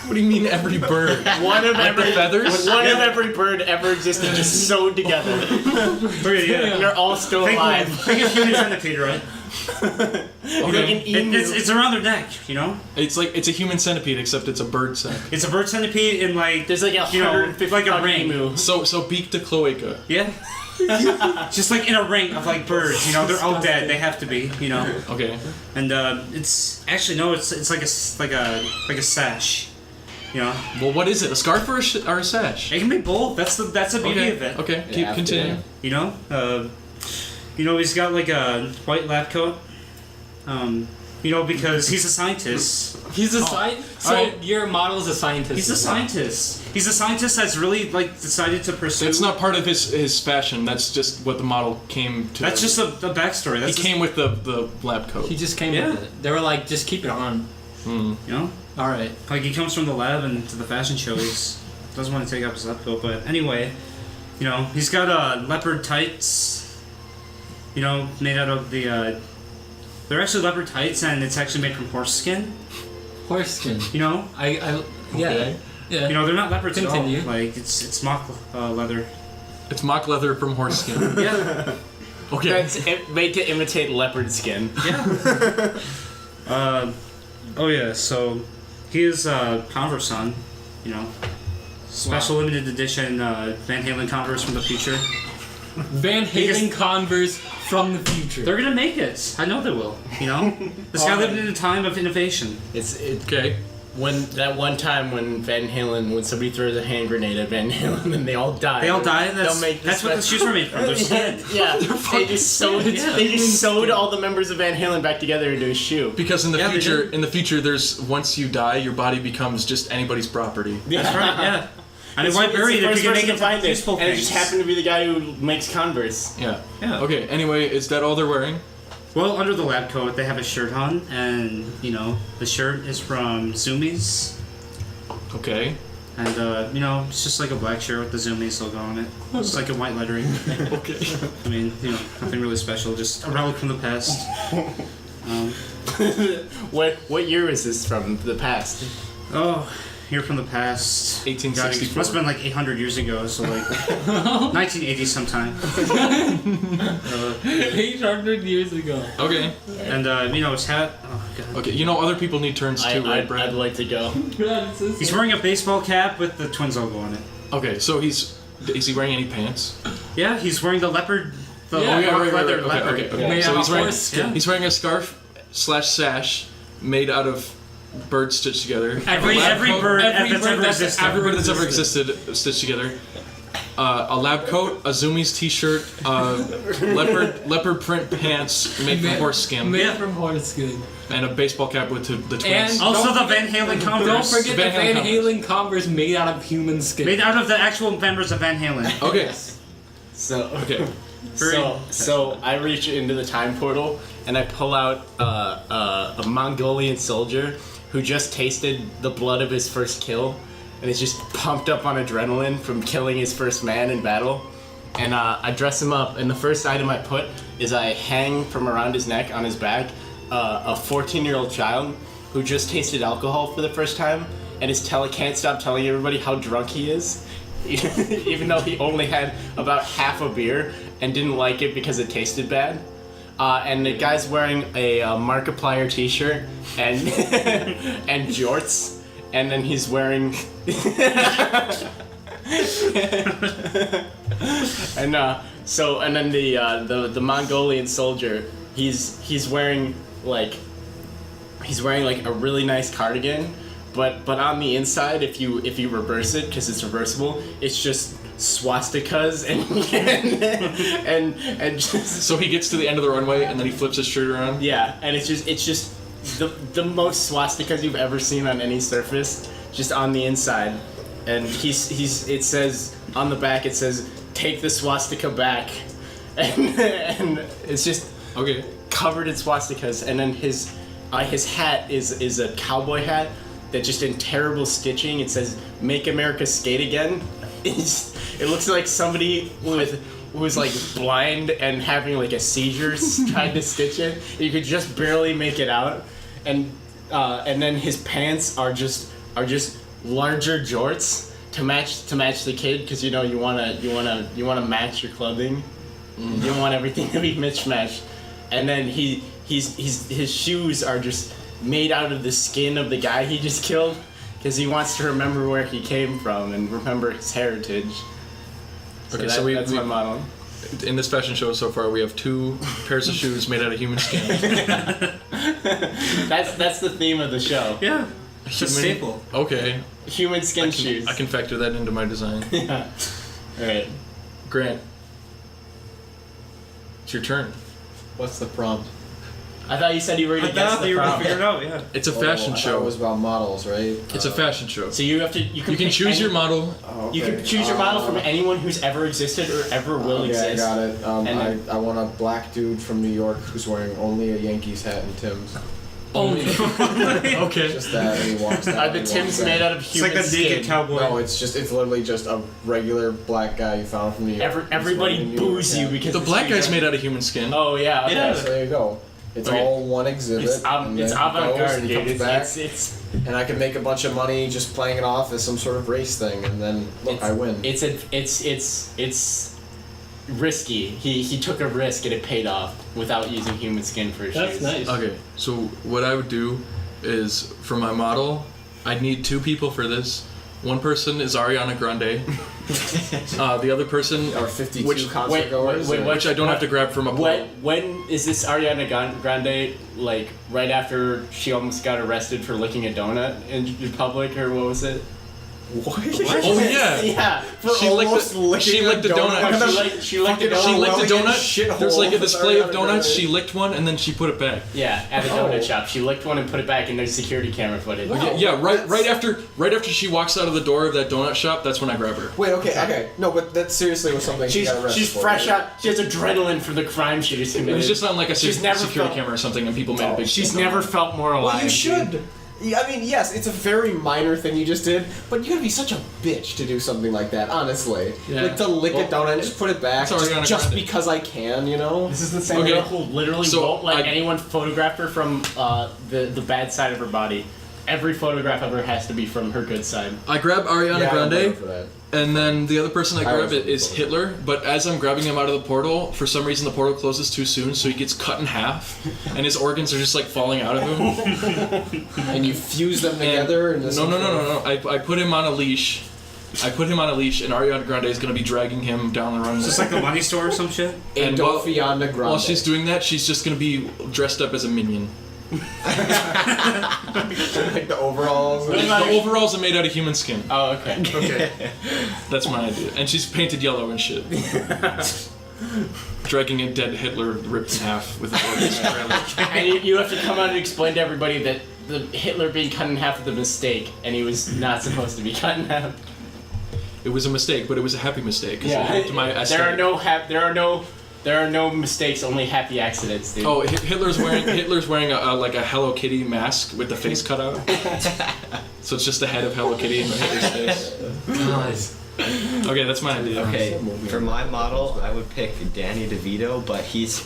What do you mean every bird? One of Like every the feathers? One of every bird ever existed, just sewed together. Okay, yeah. And they're all still alive. Think of human centipede, right? Like an emu. It's around their neck, It's like it's a human centipede except it's a bird sack. It's a bird centipede in like There's like 150 like a pound ring. emu. So beak to cloaca. Yeah. Just like in a ring of like birds, they're all dead. They have to be, Okay. And it's actually no, it's like a sash, Well, what is it? A scarf or a sash? It can be both. That's the beauty Okay. of it. Okay. Keep Yeah, continuing. He's got like a white lab coat. Because he's a scientist. He's a scientist. So alright. your model is a scientist. He's a as well. scientist. He's a scientist that's really like decided to pursue. That's not part of his fashion. That's just what the model came to. That's just a backstory. He That's came with the lab coat. He just came Yeah. with it. They were like, just keep it on. All right. Like he comes from the lab and to the fashion show. He's doesn't want to take off his lab coat, but anyway, he's got leopard tights. Made out of the. They're actually leopard tights, and it's actually made from horse skin. Horse skin. Yeah. Okay. Yeah. They're not leopards Continue. at all. Like it's mock leather. It's mock leather from horse skin. Yeah. Okay. That's made to imitate leopard skin. Yeah. Oh yeah. So he is Converse son. Special limited edition Van Halen Converse from the future. Van Halen Converse from the future. They're gonna make it. I know they will. This guy lived in a time of innovation. It's Okay. when that one time when when somebody throws a hand grenade at Van Halen and they all die. They all die. They'll make That's what the shoes were made from. They're skin. Yeah, they just sewed all the members of Van Halen back together into a shoe. Because in the Yeah, they future, there's once you die, your body becomes just anybody's property. That's right. Yeah. I mean, why It's bury it the if first you can person make to find it it, useful and it things? just happened to be the guy who makes Converse. Yeah. Yeah. Okay. Anyway, is that all they're wearing? Well, under the lab coat, they have a shirt on, and the shirt is from Zoomies, Okay. and it's just like a black shirt with the Zoomies logo on it. It's like a white lettering. Okay. I mean, nothing really special, just a relic from the past. What year is this from? The past. Oh, here from the past. 1864. God, it must have been like 800 years ago, so like 1980 sometime. 800 years ago. Okay. And his hat. Oh god. Okay. Other people need turns too, right, Brad? I'd like to go. He's wearing a baseball cap with the Twins logo on it. Okay. So is he wearing any pants? Yeah, he's wearing the leopard. The Yeah, rock leather Okay, leopard. okay, okay. Made So out he's of wearing horse skin. he's wearing a scarf / sash made out of birds stitched together. Every bird that's ever existed. Every bird that's ever existed stitched together. A lab coat, a Zoomies T-shirt, leopard print pants made from horse skin, Made Yeah. from horse skin. and a baseball cap with the twins. And- Also, Don't the Van Halen Converse. Don't forget the Van Halen Van Halen Converse made out of human skin. Made out of the actual members of Van Halen. Okay. So Okay. so I reach into the time portal and I pull out a Mongolian soldier who just tasted the blood of his first kill, and is just pumped up on adrenaline from killing his first man in battle. And I dress him up, and the first item I put is I hang from around his neck on his back a 14-year-old child who just tasted alcohol for the first time, and can't stop telling everybody how drunk he is, even though he only had about half a beer and didn't like it because it tasted bad. And the guy's wearing a Markiplier t-shirt and and jorts, and then he's wearing and then the Mongolian soldier, he's wearing like a really nice cardigan, but on the inside, if you reverse it, because it's reversible, it's just swastikas and just, So he gets to the end of the runway and then he flips his shirt around. yeah, and it's just the most swastikas you've ever seen on any surface, just on the inside, and it says on the back, it says, "Take the swastika back," and it's just Okay. covered in swastikas, and then his hat is a cowboy hat that just in terrible stitching, it says "Make America Skate Again." It looks like somebody who's like blind and having like a seizure tried to stitch it. You could just barely make it out, and then his pants are just larger jorts to match the kid, because you wanna match your clothing. You don't want everything to be mismatched. And then his shoes are just made out of the skin of the guy he just killed, because he wants to remember where he came from and remember his heritage. Okay, that's my model. In this fashion show so far, we have 2 pairs of shoes made out of human skin. That's the theme of the show. Yeah. It's a staple. Okay. Human skin shoes. I can factor that into my design. Yeah. Alright. Grant, it's your turn. What's the prompt? I thought you said you were gonna guess the you were prompt. figure it out, yeah. It's a fashion I thought show. It was about models, right? It's a fashion show. So you have to. You can You can pick choose any- your model. Oh, okay. You can choose your model from anyone who's ever existed or ever will okay, exist. I got it. And then- I want a black dude from New York who's wearing only a Yankees hat and Tim's. Only. Okay. Just that, and he walks down. Are the he Timbs walks made down. out of It's human like a naked skin? cowboy. No, it's literally just a regular black guy you found from New York. Who's Everybody wearing a New York boos you hat. because The it's black New guy's York. made out of human skin. Oh yeah. Okay. Yeah. So there you go. It's Okay. all one exhibit. It's and then he avant-garde, goes and he dude. comes back, It's and I can make a bunch of money just playing it off as some sort of race thing, and then look, I win. it's risky. He took a risk and it paid off without using human skin for his That's shoes. nice. Okay, so what I would do is, for my model, I'd need 2 people for this. One person is Ariana Grande. The other person, Or 52 which- concert wait, goers. wait, or- what- which I don't have to grab from a pole. When is this Ariana Grande, like right after she almost got arrested for licking a donut in public, or what was it? What? Oh yeah. Yeah, for She licked almost a, licking she a licked a donut. donut. She licked a fucking She donut. licked a Orwellian donut. shithole There's like a with display of Ariana donuts. Grande. She licked one and then she put it back. Yeah, at a Oh. donut shop. She licked one and put it back, and there's security camera footage. Wow. Yeah, right that's- after she walks out of the door of that donut shop, that's when I grab her. Wait, okay. No, but that seriously was something she got arrested She's for, fresh right? out. She has adrenaline for the crime she just It committed. was just on like a She's never security felt- camera or something, and people made a big. She's stink on never it. felt more alive. Well, you should. dude. Yeah, I mean, yes, it's a very minor thing you just did, but you gotta be such a bitch to do something like that, honestly. Yeah. Like to lick it down and just put it back It's Ariana just Grande. because I can, you know? This is the same Okay. girl who literally So, won't let I- anyone photograph her from the bad side of her body. Every photograph of her has to be from her good side. I grab Ariana Yeah, I'm Grande. voting for that. And then the other person I I grab was it is voting for Hitler, but as I'm grabbing him out of the portal, for some reason the portal closes too soon, so he gets cut in half, and his organs are just like falling out of him. And you fuse them together and this No. I put him on a leash. and Ariana Grande is gonna be dragging him down the runway. Just like a money store or some shit. And while- Adolfiana Grande. While she's doing that, she's just gonna be dressed up as a minion. like the overalls. The overalls are made out of human skin. Oh, okay. Okay. That's my idea. And she's painted yellow and shit. Dragging a dead Hitler ripped in half with his organs trailing. And you have to come out and explain to everybody that the Hitler being cut in half was a mistake, and he was not supposed to be cut in half. It was a mistake, but it was a happy mistake. 'cause Yeah. it helped my There are aesthetic. no There are no mistakes, only happy accidents, dude. Oh, Hitler's wearing a like a Hello Kitty mask with the face cut out. So it's just the head of Hello Kitty in Hitler's face. Nice. Okay, that's my idea. Okay, for my model, I would pick Danny DeVito, but he's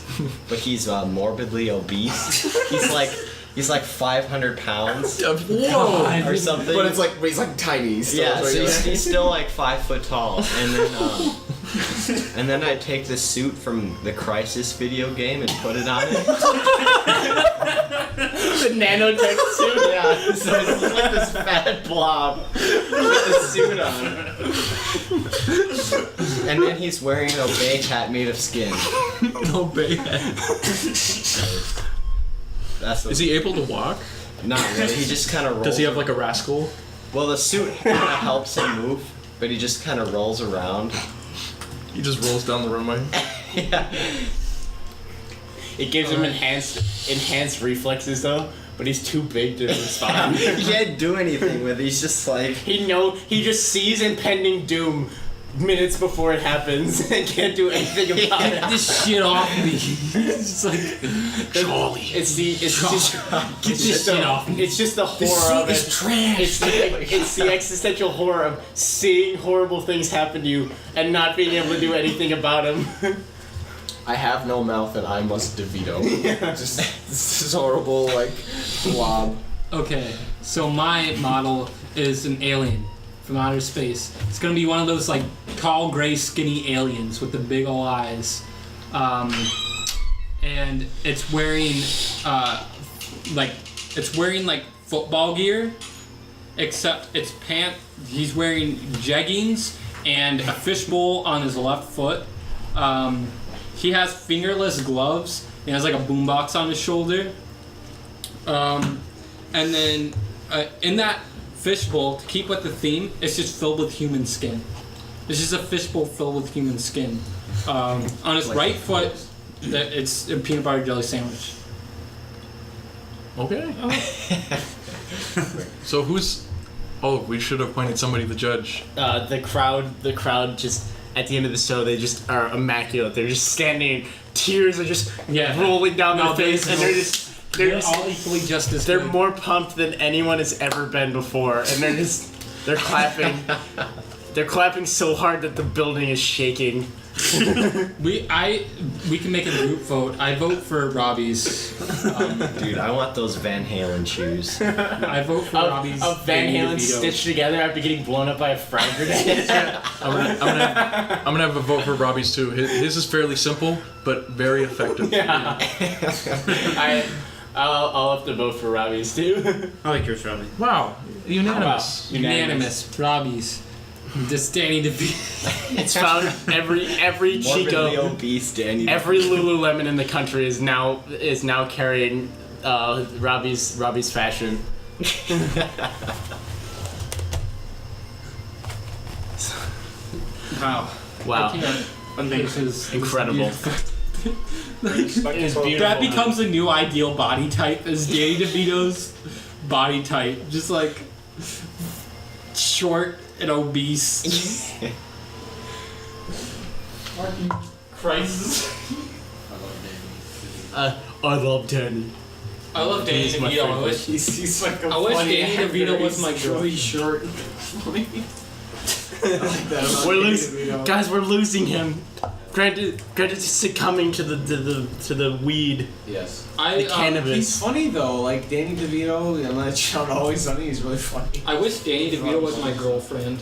morbidly obese. He's like 500 pounds Whoa! or something. But he's like tiny. Still, Yeah, so he's still like 5 foot tall, and then I take the suit from the Crisis video game and put it on it. The nanotech suit? Yeah, so it's like this fat blob with a suit on. And then he's wearing an obey hat made of skin. Obey hat. Is he able to walk? Not really. He just kind of rolls. Does he have like a rascal? Well, the suit kind of helps him move, but he just kind of rolls around. He just rolls down the runway. Yeah. It gives him enhanced reflexes though, but he's too big to respond. He can't do anything with it. He's just like... He just sees impending doom minutes before it happens and can't do anything about it. Get this shit off me. It's like Charlie. It's just the horror of it. trash. It's the existential horror of seeing horrible things happen to you and not being able to do anything about them. I have no mouth and I must DeVito. Just this horrible like blob. Okay, so my model is an alien from outer space. It's gonna be one of those like tall, gray, skinny aliens with the big ol' eyes, and it's wearing like football gear, except it's he's wearing jeggings and a fishbowl on his left foot. He has fingerless gloves. He has like a boombox on his shoulder. And then in that fishbowl, to keep with the theme, it's just filled with human skin. It's just a fishbowl filled with human skin. On his right foot, it's a peanut butter jelly sandwich. Okay. So who's... Oh, we should have appointed somebody to judge. The crowd just, at the end of the show, they just are immaculate. They're just standing, tears are just rolling down their face, and they're all equally just as they're good. more pumped than anyone has ever been before, and they're clapping. They're clapping so hard that the building is shaking. We can make a group vote. I vote for Robbie's. Dude, I want those Van Halen shoes. I vote for Robbie's. Of Van Danny Halen DeVito. stitched together after getting blown up by a frag grenade. I'm gonna have a vote for Robbie's too. His is fairly simple, but very effective. Yeah. I'll have to vote for Robbie's too. I like yours, Robbie. Wow, unanimous. Unanimous. Robbie's. Just Danny DeVito. It's found every Morbidly Chico, obese Danny. every Lululemon in the country is now carrying Robbie's fashion. Wow. Wow. This is Incredible. It's beautiful. That becomes a new ideal body type, is Danny DeVito's body type. Just like short and obese. Christ. I love Danny. I love Danny He's my DeVito. I favorite. wish He's like a I wish funny Danny actor. DeVito was He's my really girl. short. I like that about We're Danny losing, DeVito. guys. We're losing him. Granted, succumbing to the weed, Yes. the cannabis. He's funny though, like Danny DeVito and that show Always Sunny. He's really funny. I wish Danny DeVito was my girlfriend.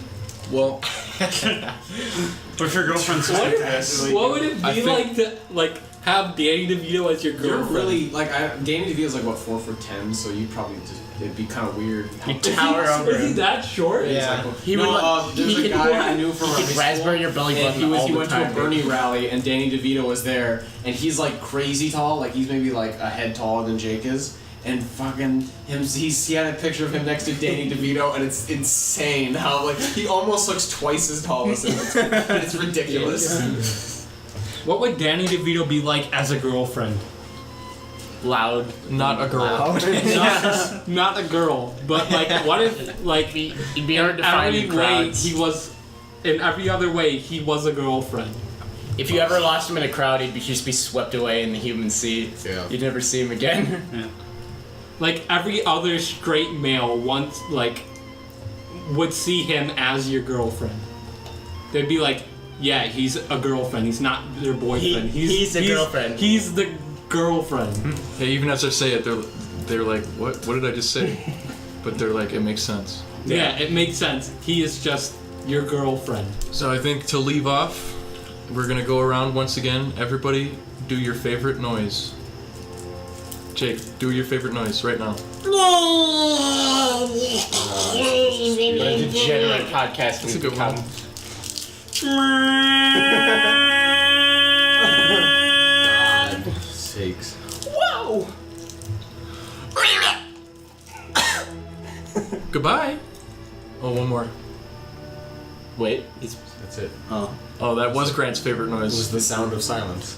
Well, What if your girlfriend's like this? What would it I be think- like to have Danny DeVito as your You're girlfriend? really like Danny DeVito's like what 4'10", so you probably just it'd be kind of weird. You tower over Is he him. that short? Yeah. He would there's he a could guy go- I knew from He high could school, raspberry your belly and button all he the went time. to a Bernie rally, and Danny DeVito was there, and he's like crazy tall, like he's maybe like a head taller than Jake is. And fucking him, he had a picture of him next to Danny DeVito, and it's insane how like he almost looks twice as tall as him. It's ridiculous. What would Danny DeVito be like as a girlfriend? Loud. not a girl. Not a girl, but like what if like It'd be hard to find in every way crowds. he was, in every other way he was a girlfriend. If you ever lost him in a crowd, he'd just be swept away in the human sea. Yeah. You'd never see him again. Yeah. Like every other straight male once would see him as your girlfriend. They'd be like, yeah, he's a girlfriend. He's not their boyfriend. He's a girlfriend. He's the girlfriend. Hey, even as I say it, they're like, what did I just say? But they're like, it makes sense. Yeah, it makes sense. He is just your girlfriend. So I think to leave off, we're gonna go around once again. Everybody, do your favorite noise. Jake, do your favorite noise right now. What a degenerate podcast That's a we've good become. one. God sakes. Whoa! Goodbye. Oh, one more. Wait, That's it. Oh, that was Grant's favorite It was noise. the sound of silence.